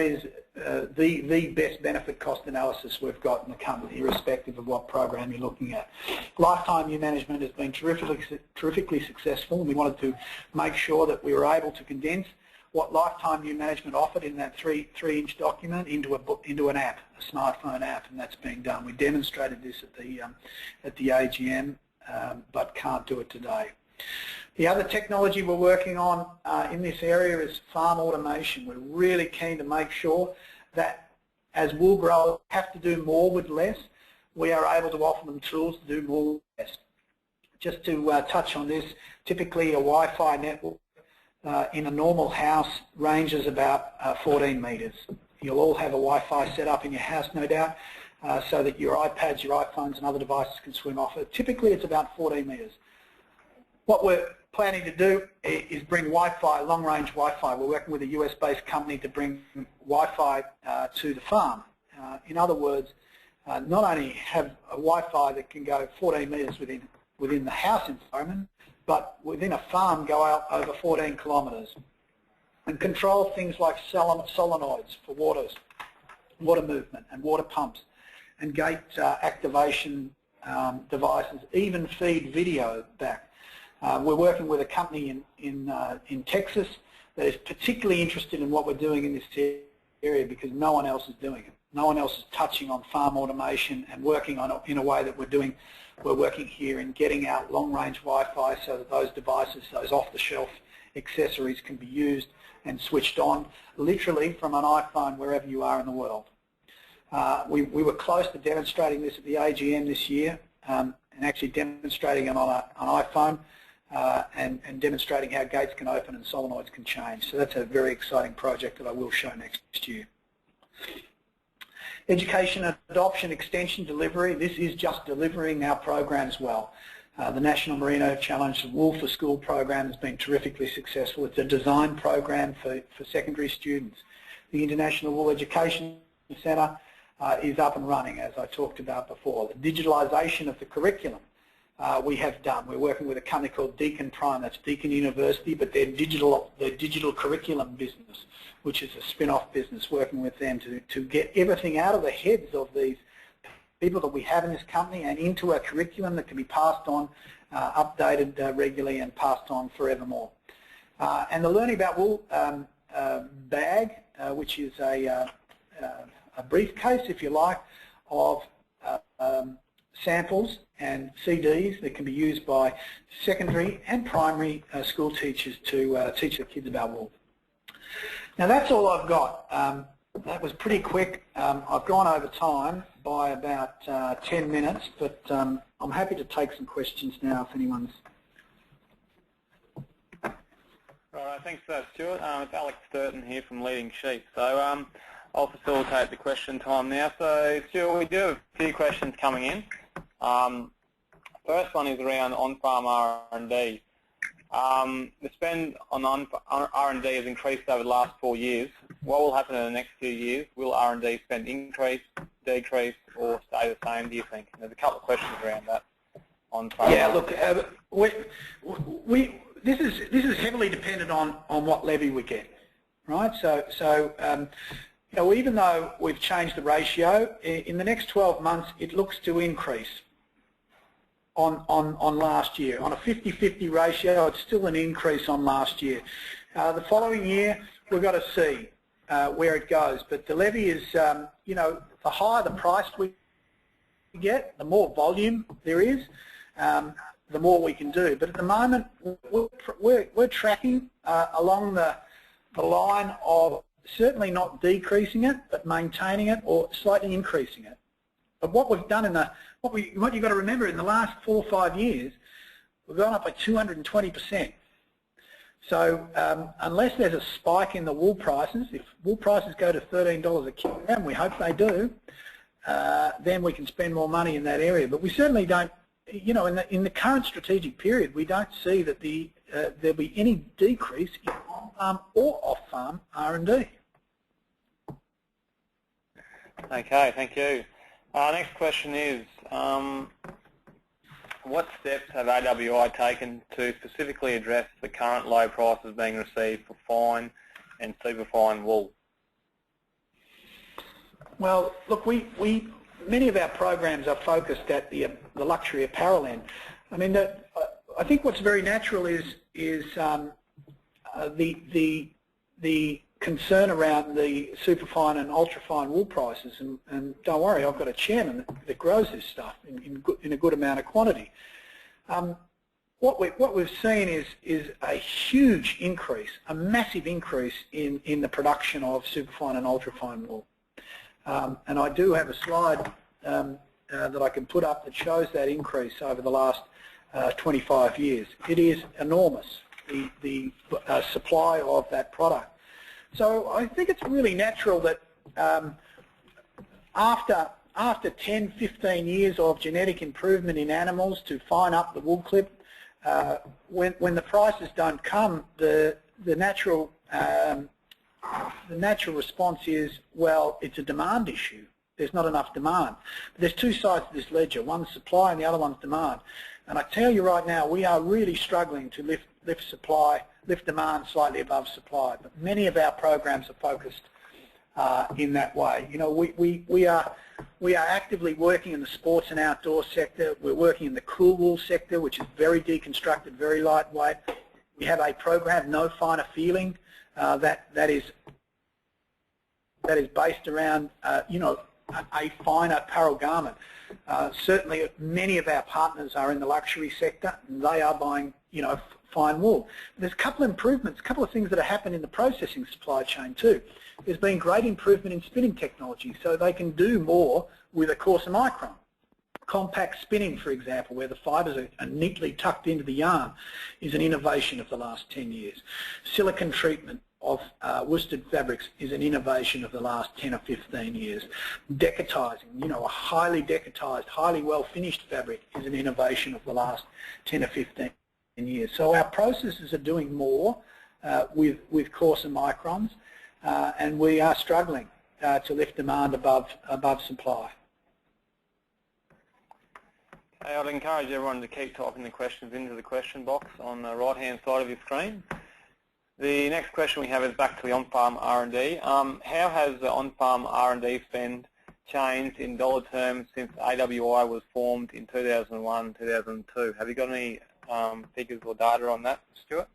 is the best benefit cost analysis we've got in the company, irrespective of what program you're looking at. Lifetime new management has been terrifically successful, and we wanted to make sure that we were able to condense what lifetime new management offered in that three-inch document into an app, a smartphone app, and that's being done. We demonstrated this at the AGM, but can't do it today. The other technology we're working on in this area is farm automation. We're really keen to make sure that as wool growers have to do more with less, we are able to offer them tools to do more with less. Just to touch on this, typically a Wi-Fi network in a normal house ranges about 14 metres. You'll all have a Wi-Fi set up in your house, no doubt, so that your iPads, your iPhones and other devices can swim off it. Typically it's about 14 metres. What we're planning to do is bring Wi-Fi, long-range Wi-Fi. We're working with a US-based company to bring Wi-Fi to the farm. In other words, not only have a Wi-Fi that can go 14 metres within the house environment, but within a farm go out over 14 kilometres and control things like solenoids for water movement and water pumps and gate activation devices, even feed video back. We're working with a company in Texas that is particularly interested in what we're doing in this area because no one else is doing it. No one else is touching on farm automation and working on it in a way that we're doing. We're working here in getting out long-range Wi-Fi so that those devices, those off-the-shelf accessories can be used and switched on literally from an iPhone wherever you are in the world. We were close to demonstrating this at the AGM this year and actually demonstrating it on an iPhone and demonstrating how gates can open and solenoids can change. So that's a very exciting project that I will show next year. Education, adoption, extension, delivery. This is just delivering our programs well. The National Merino Challenge Wool for School program has been terrifically successful. It's a design program for secondary students. The International Wool Education Centre is up and running, as I talked about before. The digitalisation of the curriculum we have done. We're working with a company called Deakin Prime, that's Deakin University, but their digital curriculum business, which is a spin-off business, working with them to get everything out of the heads of these people that we have in this company and into a curriculum that can be passed on, updated regularly and passed on forevermore. And the Learning About Wool bag, which is a briefcase, if you like, of samples and CDs that can be used by secondary and primary school teachers to teach their kids about wool. Now that's all I've got. That was pretty quick. I've gone over time by about 10 minutes, but I'm happy to take some questions now if anyone's... Right, thanks for that, Stuart. It's Alex Sturton here from Leading Sheep. So I'll facilitate the question time now. So Stuart, we do have a few questions coming in. First one is around on-farm R&D. The spend on R&D has increased over the last 4 years. What will happen in the next few years? Will R&D spend increase, decrease, or stay the same, do you think? There's a couple of questions around that on-farm. Yeah, look, this is heavily dependent on what levy we get, right? So you know, even though we've changed the ratio, in the next 12 months it looks to increase on last year. On a 50-50 ratio, it's still an increase on last year. The following year, we've got to see where it goes. But the levy is, you know, the higher the price we get, the more volume there is, the more we can do. But at the moment, we're tracking along the line of certainly not decreasing it, but maintaining it or slightly increasing it. But what we've done in what you've got to remember, in the last 4 or 5 years, we've gone up by 220%. So unless there's a spike in the wool prices, if wool prices go to $13 a kilogram, we hope they do, then we can spend more money in that area. But we certainly don't, you know, in the current strategic period, we don't see that there'll be any decrease in on-farm or off-farm R&D. Okay, thank you. Next question is, what steps have AWI taken to specifically address the current low prices being received for fine and superfine wool? Well, look, many of our programs are focused at the luxury apparel end. I mean, I think what's very natural is the concern around the superfine and ultrafine wool prices, and don't worry, I've got a chairman that grows this stuff in a good amount of quantity. What we've seen is a huge increase, a massive increase in the production of superfine and ultrafine wool. And I do have a slide that I can put up that shows that increase over the last 25 years. It is enormous, the supply of that product. So I think it's really natural that after 10, 15 years of genetic improvement in animals to fine up the wool clip, when the prices don't come, the natural response is, well, it's a demand issue. There's not enough demand. But there's two sides to this ledger. One's supply and the other one's demand. And I tell you right now, we are really struggling to lift demand slightly above supply. But many of our programs are focused in that way. You know, we are actively working in the sports and outdoor sector. We're working in the cool wool sector, which is very deconstructed, very lightweight. We have a program, No Finer Feeling, that is based around you know, a fine apparel garment. Certainly, many of our partners are in the luxury sector, and they are buying, you know, fine wool. There's a couple of improvements, a couple of things that have happened in the processing supply chain too. There's been great improvement in spinning technology, so they can do more with a coarser micron. Compact spinning, for example, where the fibres are neatly tucked into the yarn, is an innovation of the last 10 years. Silicone treatment of worsted fabrics is an innovation of the last 10 or 15 years. Decotizing, you know, a highly decotized, highly well-finished fabric is an innovation of the last 10 or 15 years. So our processes are doing more with coarser microns, and we are struggling to lift demand above supply. Okay, I'd encourage everyone to keep typing the questions into the question box on the right-hand side of your screen. The next question we have is back to the on-farm R&D. How has the on-farm R&D spend changed in dollar terms since AWI was formed in 2001, 2002? Have you got any figures or data on that, Stuart?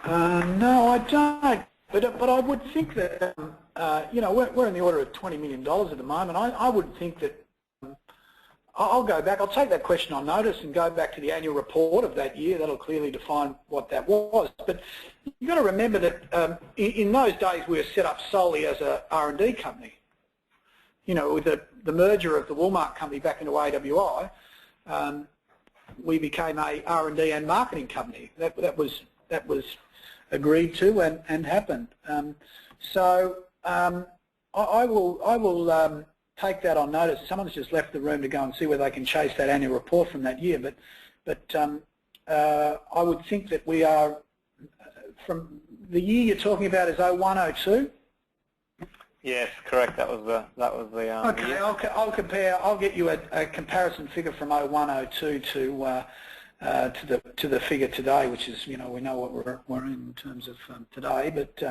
No, I don't. But I would think that you know, we're in the order of $20 million at the moment. I would think that I'll go back. I'll take that question on notice and go back to the annual report of that year. That'll clearly define what that was. But you've got to remember that in those days we were set up solely as a R&D company. You know, with the merger of the Walmart company back into AWI, we became a R&D and marketing company. That was agreed to and happened. So I will take that on notice. Someone's just left the room to go and see whether they can chase that annual report from that year. But I would think that we are, from the year you're talking about is 01, 02? Yes, correct. That was the okay, year. I'll compare. I'll get you a comparison figure from 01, 02 to the figure today, which is, you know, we know what we're in terms of today. But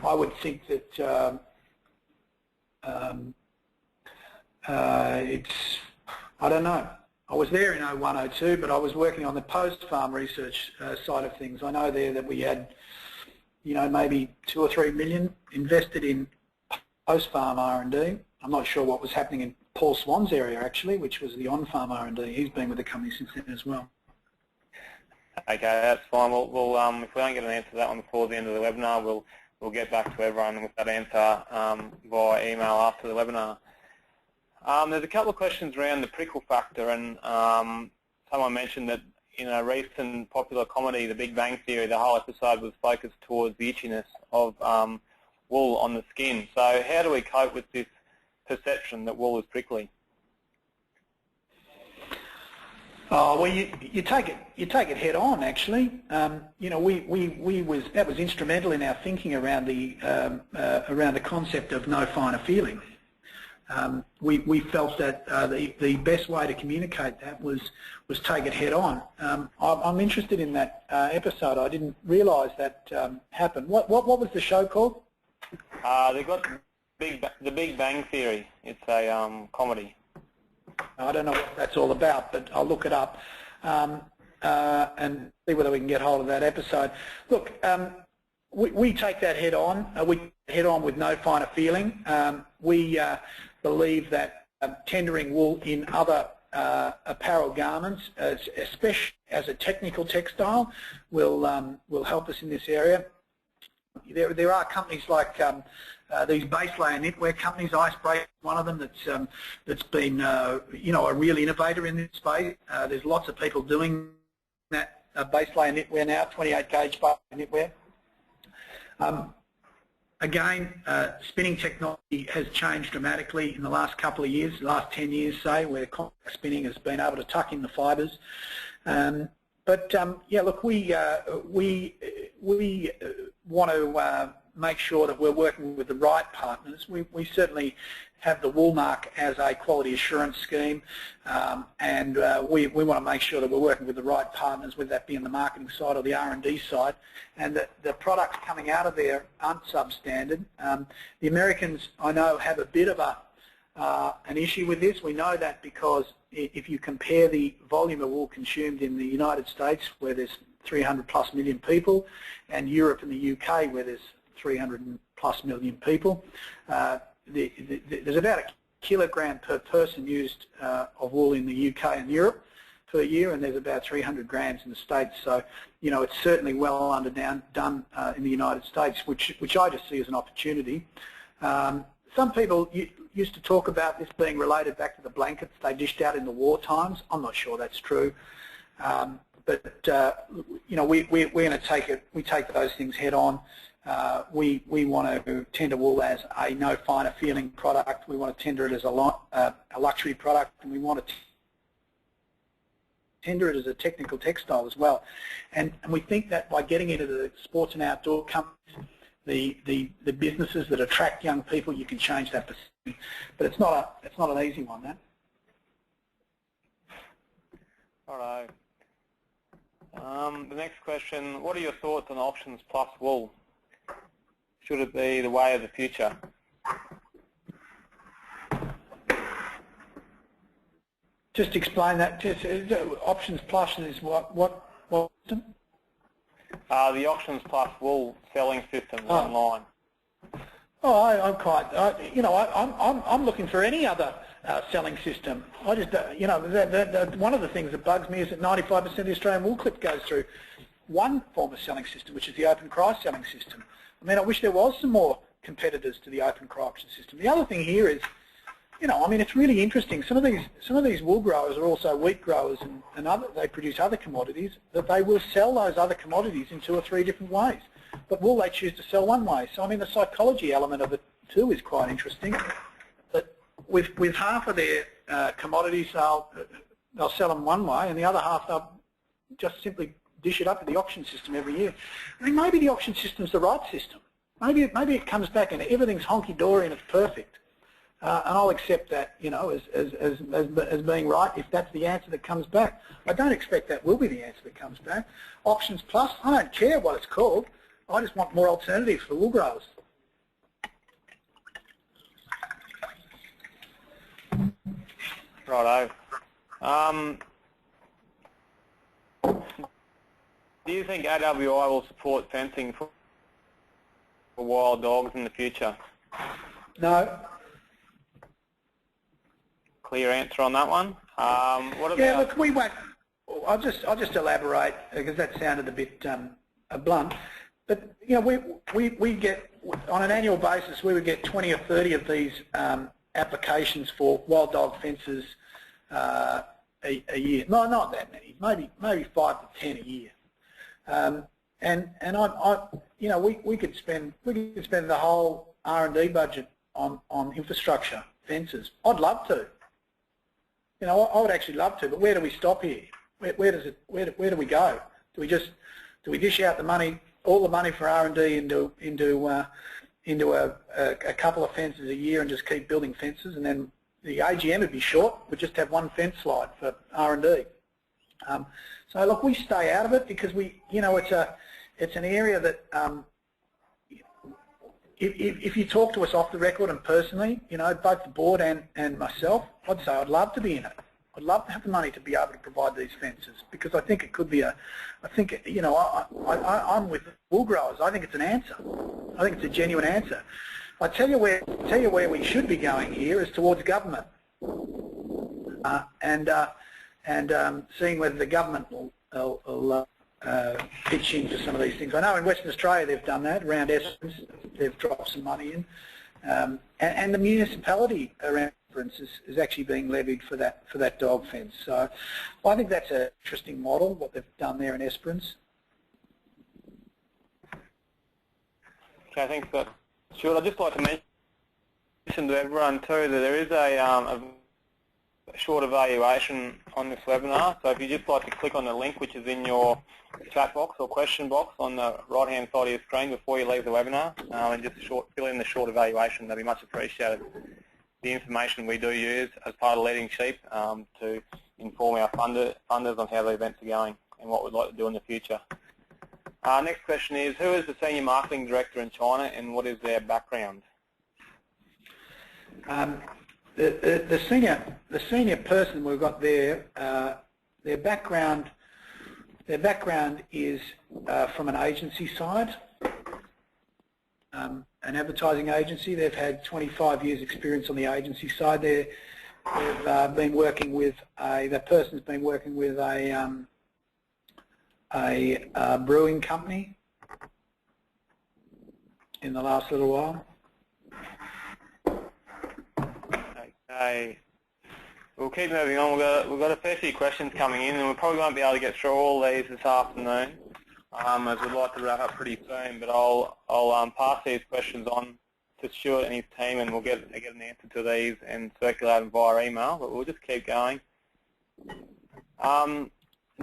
I would think that it's, I don't know. I was there in 01, 02, but I was working on the post-farm research side of things. I know there that we had, you know, maybe 2 or 3 million invested in post-farm R&D. I'm not sure what was happening in Paul Swan's area actually, which was the on-farm R&D. He's been with the company since then as well. Okay, that's fine. We'll if we don't get an answer to that one before the end of the webinar, we'll get back to everyone with that answer via email after the webinar. There's a couple of questions around the prickle factor, and someone mentioned that in a recent popular comedy, The Big Bang Theory, the whole episode was focused towards the itchiness of wool on the skin. So how do we cope with this perception that wool is prickly? Oh, well, you take it head on. Actually, you know, that was instrumental in our thinking around the concept of no finer feeling. We felt that the best way to communicate that was take it head on. I'm interested in that episode. I didn't realise that happened. What was the show called? They've got the Big Bang Theory. It's a comedy. I don't know what that's all about, but I'll look it up and see whether we can get hold of that episode. Look, we take that head on. We head on with no finer feeling. We believe that tendering wool in other apparel garments, especially as a technical textile, will help us in this area. There are companies like these base layer knitwear companies. Icebreaker is one of them that's been you know, a real innovator in this space. There's lots of people doing that base layer knitwear now, 28 gauge base knitwear. Again, spinning technology has changed dramatically in the last couple of years, last 10 years, say, where compact spinning has been able to tuck in the fibres. But yeah, look, we want to make sure that we're working with the right partners. We certainly have the wool mark as a quality assurance scheme, and we want to make sure that we're working with the right partners, whether that be on the marketing side or the R&D side, and that the products coming out of there aren't substandard. The Americans, I know, have a bit of an issue with this. We know that because if you compare the volume of wool consumed in the United States, where there's 300+ million people, and Europe and the UK, where there's 300+ million people, there's about a kilogram per person used of wool in the UK and Europe per year, and there's about 300 grams in the States. So, you know, it's certainly well done in the United States, which I just see as an opportunity. Some people used to talk about this being related back to the blankets they dished out in the war times. I'm not sure that's true. But you know, we're going to take it. We take those things head on. We want to tender wool as a no finer feeling product. We want to tender it as a luxury product, and we want to tender it as a technical textile as well. And we think that by getting into the sports and outdoor companies, the businesses that attract young people, you can change that perception. But it's not an easy one, that. All right. The next question, what are your thoughts on options plus wool? Should it be the way of the future? Just explain that. Options plus is what system? The options plus wool selling systems online. Oh, I'm quite. You know, I'm looking for any other selling system. I just, you know, one of the things that bugs me is that 95% of the Australian wool clip goes through one form of selling system, which is the open cry selling system. I mean, I wish there was some more competitors to the open cry auction system. The other thing here is, you know, I mean, it's really interesting. Some of these wool growers are also wheat growers, and they produce other commodities that they will sell those other commodities in 2 or 3 different ways. But wool they choose to sell one way. So I mean, the psychology element of it too is quite interesting. But with half of their commodities, they'll sell them one way, and the other half they'll just simply dish it up to the auction system every year. I mean, maybe the auction system's the right system. Maybe it comes back and everything's honky-dory and it's perfect. And I'll accept that, you know, as being right if that's the answer that comes back. I don't expect that will be the answer that comes back. Options plus, I don't care what it's called. I just want more alternatives for wool growers. Righto. Do you think AWI will support fencing for wild dogs in the future? No. Clear answer on that one. What about? Yeah, look, we won't. I'll just elaborate because that sounded a bit blunt. But you know, we get on an annual basis we would get 20 or 30 of these applications for wild dog fences a year. No, not that many. Maybe 5 to 10 a year. And I you know, we could spend the whole R&D budget on infrastructure fences. I'd love to. You know, I would actually love to, but where do we stop here? Where do we go? Do we dish out the money, all the money for R&D into a couple of fences a year and just keep building fences, and then the AGM would be short. We'd just have one fence slide for R&D. So look, we stay out of it because you know, it's an area that if you talk to us off the record and personally, you know, both the board and myself, I'd say I'd love to be in it. I'd love to have the money to be able to provide these fences, because I think it could be I think, you know, I'm with wool growers. I think it's an answer. I think it's a genuine answer. I tell you where we should be going here is towards government, and seeing whether the government will pitch in for some of these things. I know in Western Australia they've done that around Esperance. They've dropped some money in, and the municipality around Esperance is actually being levied for that dog fence. So I think that's an interesting model, what they've done there in Esperance. Okay, thanks for that, Stuart. I'd just like to mention to everyone too that there is a short evaluation on this webinar. So if you just like to click on the link which is in your chat box or question box on the right hand side of your screen before you leave the webinar, and just fill in the short evaluation, that'd be much appreciated. The information we do use as part of Leading Sheep to inform our funders on how the events are going and what we'd like to do in the future. Next question is, who is the Senior Marketing Director in China and what is their background? The senior person we've got there, their background is from an agency side, an advertising agency. They've had 25 years experience on the agency side. They've been working with that person's been working with a brewing company in the last little while. Okay, we'll keep moving on. We've got a fair few questions coming in, and we probably won't be able to get through all these this afternoon, as we'd like to wrap up pretty soon. But I'll pass these questions on to Stuart and his team, and we'll get an answer to these and circulate them via email. But we'll just keep going.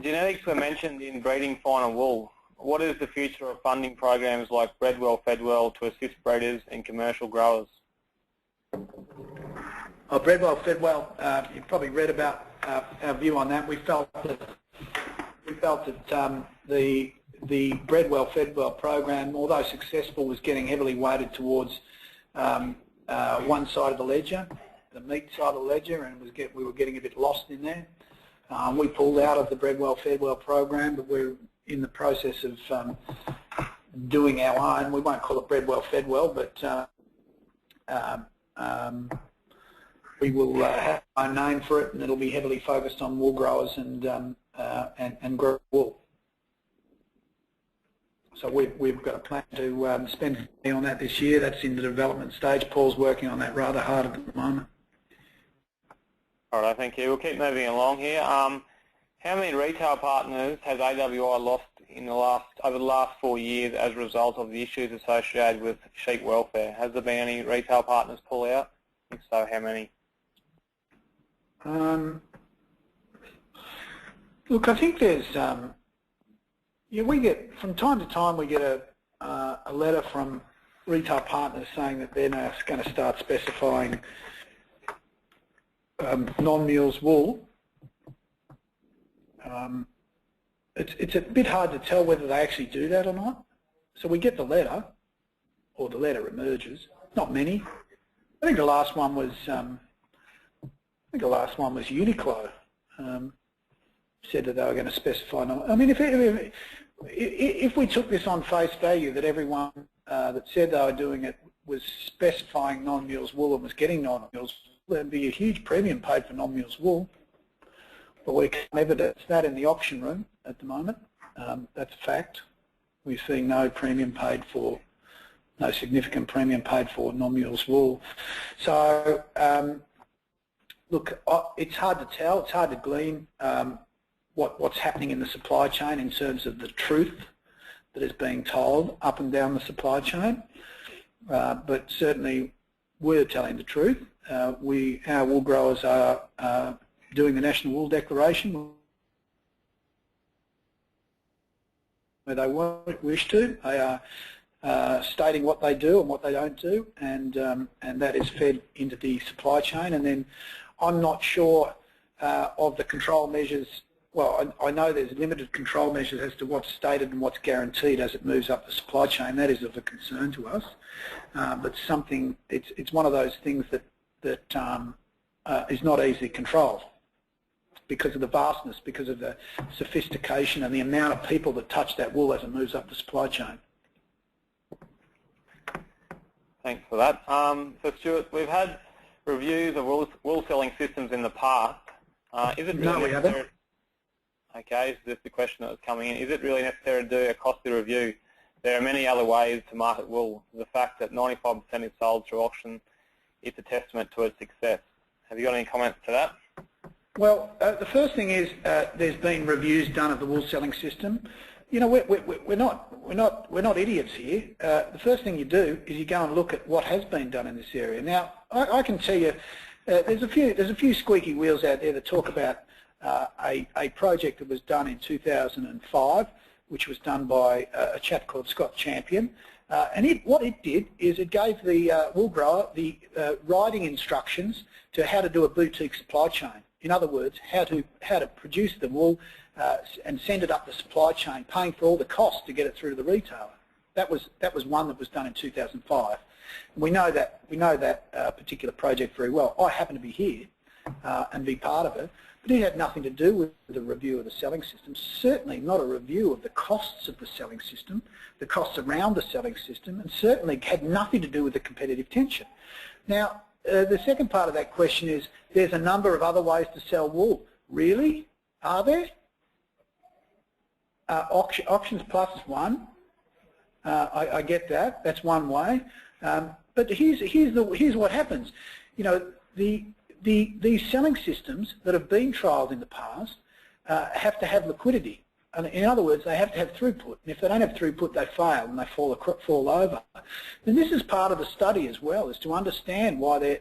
Genetics were mentioned in breeding finer wool. What is the future of funding programs like Bred Well, Fed Well to assist breeders and commercial growers? Oh, Bred Well, Fed Well. You've probably read about our view on that. We felt that the Bred Well, Fed Well program, although successful, was getting heavily weighted towards one side of the ledger, the meat side of the ledger, and we were getting a bit lost in there. We pulled out of the Bred Well, Fed Well program, but we're in the process of doing our own. We won't call it Bred Well, Fed Well, but we will have our own name for it, and it'll be heavily focused on wool growers and grow wool. So we've got a plan to spend money on that this year. That's in the development stage. Paul's working on that rather hard at the moment. All right, thank you. We'll keep moving along here. How many retail partners has AWI lost over the last 4 years as a result of the issues associated with sheep welfare? Has there been any retail partners pull out? If so, how many? Look, I think there's we get from time to time we get a letter from retail partners saying that they're now going to start specifying non-mules wool. It's a bit hard to tell whether they actually do that or not. So we get the letter, or the letter emerges. Not many. I think the last one was Uniqlo. Said that they were going to specify. I mean, if we took this on face value, that everyone that said they were doing it was specifying non-mules wool and was getting non-mules, there'd be a huge premium paid for non-mules wool. But we can't evidence that in the auction room at the moment. That's a fact. We're seeing no significant premium paid for non-mules wool. So, look, it's hard to tell. It's hard to glean what's happening in the supply chain in terms of the truth that is being told up and down the supply chain. But certainly, we're telling the truth. Our wool growers are doing the National Wool Declaration where they wish to. They are stating what they do and what they don't do, and that is fed into the supply chain. And then I'm not sure of the control measures well, I know there's limited control measures as to what's stated and what's guaranteed as it moves up the supply chain. That is of a concern to us, but something it's one of those things that is not easily controlled because of the vastness, because of the sophistication and the amount of people that touch that wool as it moves up the supply chain. Thanks for that. So Stuart, we've had reviews of wool selling systems in the past. Is it really no, we haven't. Okay, so this is the question that was coming in. Is it really necessary to do a costly review? There are many other ways to market wool. The fact that 95% is sold through auction is a testament to its success. Have you got any comments to that? Well, the first thing is there's been reviews done of the wool selling system. You know, we're not idiots here. The first thing you do is you go and look at what has been done in this area. Now, I can tell you, there's a few squeaky wheels out there that talk about a project that was done in 2005, which was done by a chap called Scott Champion. And what it did is it gave the wool grower the writing instructions to how to do a boutique supply chain. In other words, how to produce the wool and send it up the supply chain, paying for all the costs to get it through to the retailer. That was one that was done in 2005. And we know that particular project very well. I happen to be here and be part of it, but it had nothing to do with the review of the selling system. Certainly not a review of the costs of the selling system, the costs around the selling system, and certainly had nothing to do with the competitive tension. Now, the second part of that question is there's a number of other ways to sell wool. Really? Are there? Auctions plus is one. I get that. That's one way. But here's what happens. You know, these selling systems that have been trialled in the past have to have liquidity. And in other words, they have to have throughput. And if they don't have throughput, they fail and they fall over. And this is part of the study as well, is to understand why they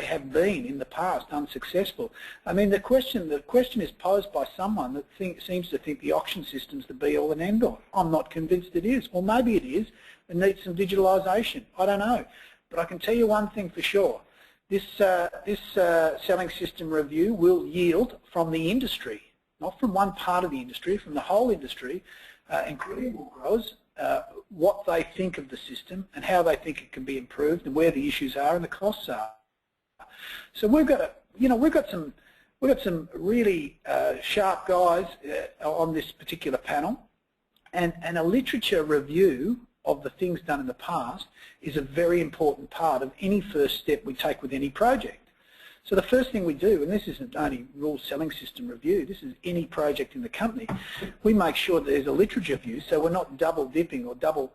have been in the past unsuccessful. I mean, the question is posed by someone that seems to think the auction system's the be-all and end-all. I'm not convinced it is. Or maybe it is and needs some digitalisation. I don't know. But I can tell you one thing for sure. This selling system review will yield from the industry, not from one part of the industry, from the whole industry, including wool growers, what they think of the system and how they think it can be improved and where the issues are and the costs are. So we've got some really sharp guys on this particular panel, and a literature review of the things done in the past is a very important part of any first step we take with any project. So the first thing we do, and this isn't only wool selling system review, this is any project in the company, we make sure that there's a literature review so we're not double dipping or double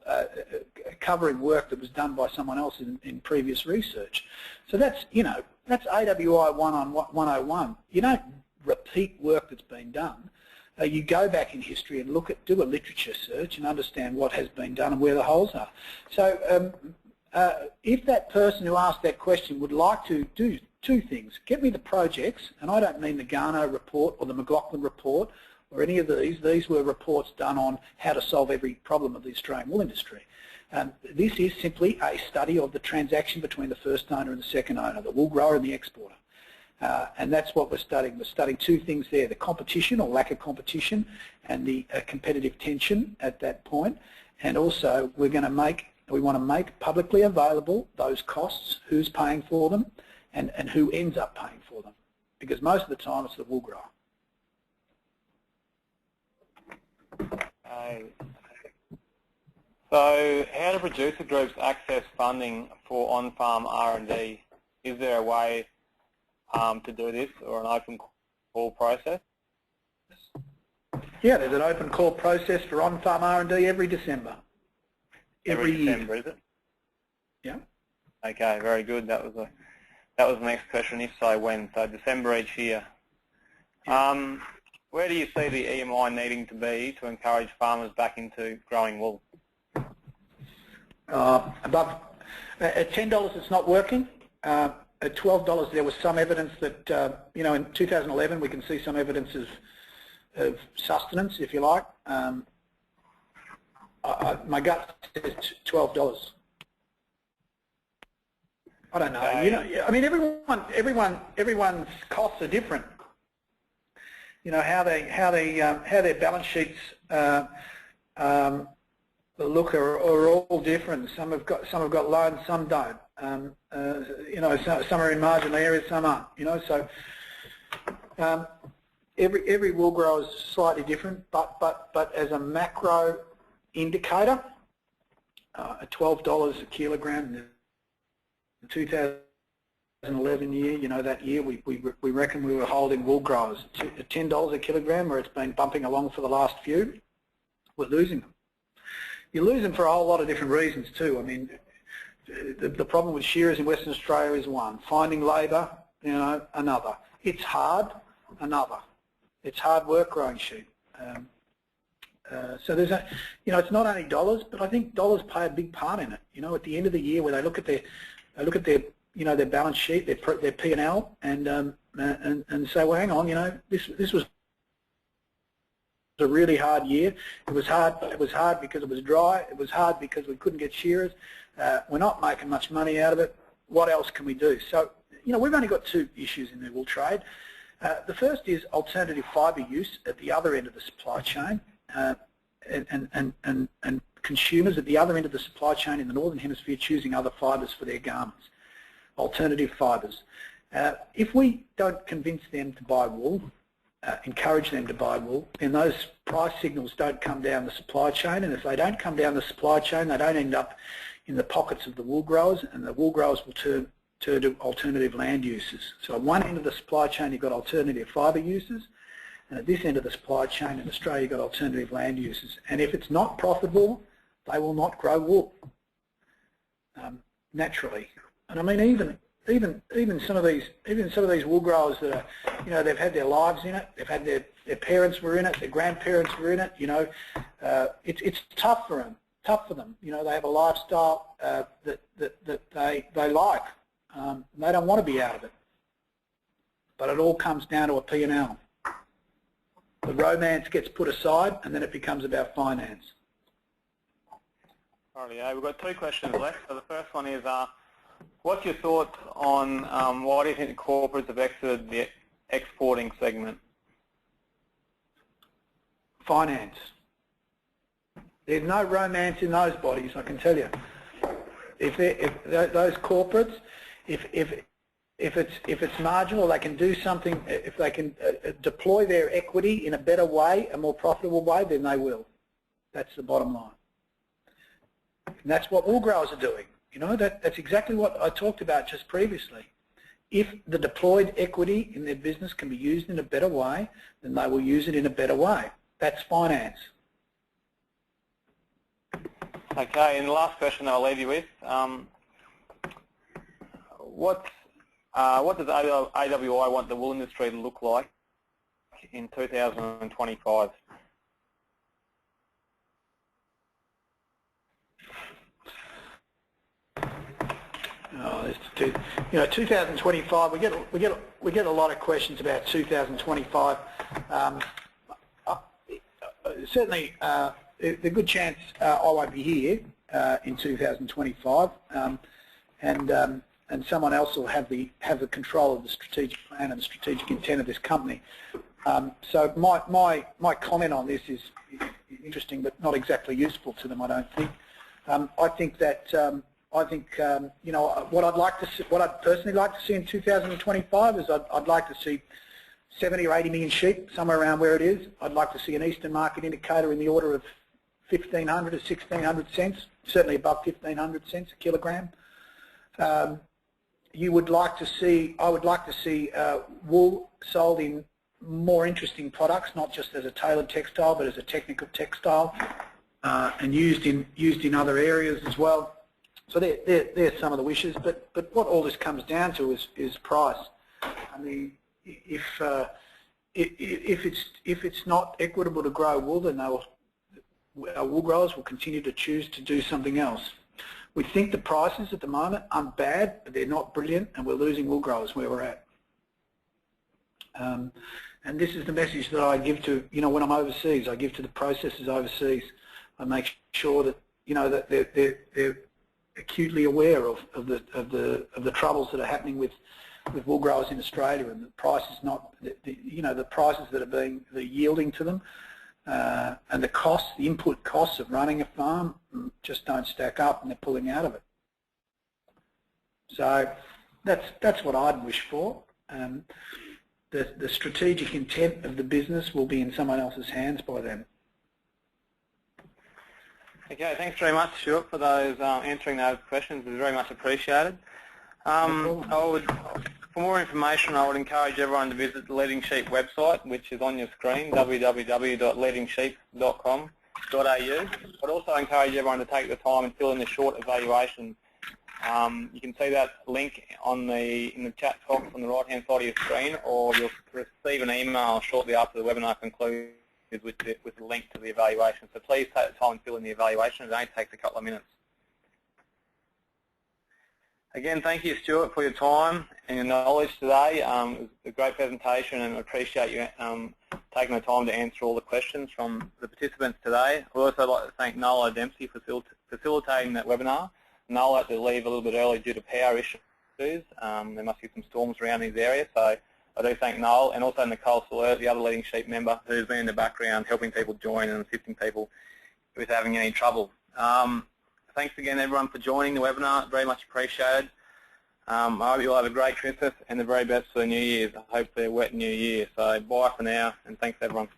covering work that was done by someone else in previous research. So that's AWI 101. You don't repeat work that's been done. You go back in history and do a literature search and understand what has been done and where the holes are. So if that person who asked that question would like to do two things, get me the projects, and I don't mean the Garneau report or the McCullough report or any of these. These were reports done on how to solve every problem of the Australian wool industry. This is simply a study of the transaction between the first owner and the second owner, the wool grower and the exporter. And that's what we're studying. We're studying two things there, the competition or lack of competition and the competitive tension at that point. And also we want to make publicly available those costs, who's paying for them and who ends up paying for them. Because most of the time it's the wool grower. So how do producer groups access funding for on-farm R&D? Is there a way to do this, or an open call process? Yeah, there's an open call process for on-farm R&D every December. Every December, year. Is it? Yeah. Okay, very good. That was the next question. If so, when? So December each year. Yeah. Where do you see the EMI needing to be to encourage farmers back into growing wool? Above at $10, it's not working. At $12, there was some evidence that in 2011 we can see some evidence of sustenance, if you like. My gut says $12. I don't know. Okay. I mean, everyone's costs are different. how their balance sheets look are all different. Some have got loans, some don't. Some are in marginal areas, some aren't. So every wool grower is slightly different, but as a macro indicator, at $12 a kilogram, the 2011 year, that year we reckon we were holding wool growers at $10 a kilogram, where it's been bumping along for the last few. We're losing them. You lose them for a whole lot of different reasons too. I mean, the problem with shearers in Western Australia is one. Finding labour, another. It's hard, another. It's hard work growing sheep. So there's it's not only dollars, but I think dollars play a big part in it. At the end of the year, where they look at their their balance sheet, their P&L, and say, well, hang on, this was a really hard year. It was hard. It was hard because it was dry. It was hard because we couldn't get shearers. We're not making much money out of it. What else can we do? So, we've only got two issues in the wool trade. The first is alternative fibre use at the other end of the supply chain, and consumers at the other end of the supply chain in the Northern Hemisphere choosing other fibres for their garments, alternative fibres. If we don't convince them to buy wool, encourage them to buy wool, then those price signals don't come down the supply chain, and if they don't come down the supply chain, they don't end up in the pockets of the wool growers, and the wool growers will turn to alternative land uses. So at one end of the supply chain you've got alternative fibre uses, and at this end of the supply chain in Australia you've got alternative land uses. And if it's not profitable, they will not grow wool naturally. And I mean, even some of these wool growers that are, they've had their lives in it, they've had their parents were in it, their grandparents were in it. It's tough for them. They have a lifestyle that they like. They don't want to be out of it. But it all comes down to a P&L. The romance gets put aside, and then it becomes about finance. Alrighty, we've got two questions left. So the first one is, what's your thoughts on why do you think the corporates have exited the exporting segment? Finance. There's no romance in those bodies, I can tell you. If those corporates, if it's marginal, they can do something. If they can deploy their equity in a better way, a more profitable way, then they will. That's the bottom line. And that's what wool growers are doing. That's exactly what I talked about just previously. If the deployed equity in their business can be used in a better way, then they will use it in a better way. That's finance. Okay, and the last question I'll leave you with. What does AWI want the wool industry to look like in 2025? Oh, 2025. We get a lot of questions about 2025. Certainly, there's a good chance I won't be here in 2025, and someone else will have the control of the strategic plan and the strategic intent of this company. So my comment on this is interesting, but not exactly useful to them, I don't think. I think that what I'd personally like to see in 2025 is I'd like to see 70 or 80 million sheep, somewhere around where it is. I'd like to see an Eastern market indicator in the order of 1,500 to 1,600 cents, certainly above 1,500 cents a kilogram. I would like to see wool sold in more interesting products, not just as a tailored textile, but as a technical textile, and used in other areas as well. So there's some of the wishes, but what all this comes down to is price. I mean, if it's not equitable to grow wool, then our wool growers will continue to choose to do something else. We think the prices at the moment aren't bad, but they're not brilliant, and we're losing wool growers where we're at. And this is the message that I give to, when I'm overseas. I give to the processors overseas. I make sure that that they're acutely aware of the troubles that are happening with wool growers in Australia, and the price is not, the prices that are yielding to them, and the costs, the input costs of running a farm just don't stack up, and they're pulling out of it. So that's what I'd wish for. The strategic intent of the business will be in someone else's hands by then. Okay, thanks very much, Stuart, for those answering those questions. It's very much appreciated. For more information, I would encourage everyone to visit the Leading Sheep website, which is on your screen, www.leadingsheep.com.au. I'd also encourage everyone to take the time and fill in the short evaluation. You can see that link in the chat box on the right-hand side of your screen, or you'll receive an email shortly after the webinar concludes with the link to the evaluation. So please take the time and fill in the evaluation. It only takes a couple of minutes. Again, thank you, Stuart, for your time and your knowledge today. It was a great presentation, and I appreciate you taking the time to answer all the questions from the participants today. I'd also like to thank Noel Dempsey for facilitating that webinar. Noel had to leave a little bit early due to power issues. There must be some storms around these areas, so I do thank Noel, and also Nicole Stuart, the other Leading Sheep member, who's been in the background helping people join and assisting people with having any trouble. Thanks again, everyone, for joining the webinar. Very much appreciated. I hope you'll have a great Christmas and the very best for the New Year's. Hopefully a wet New Year. So bye for now, and thanks, everyone.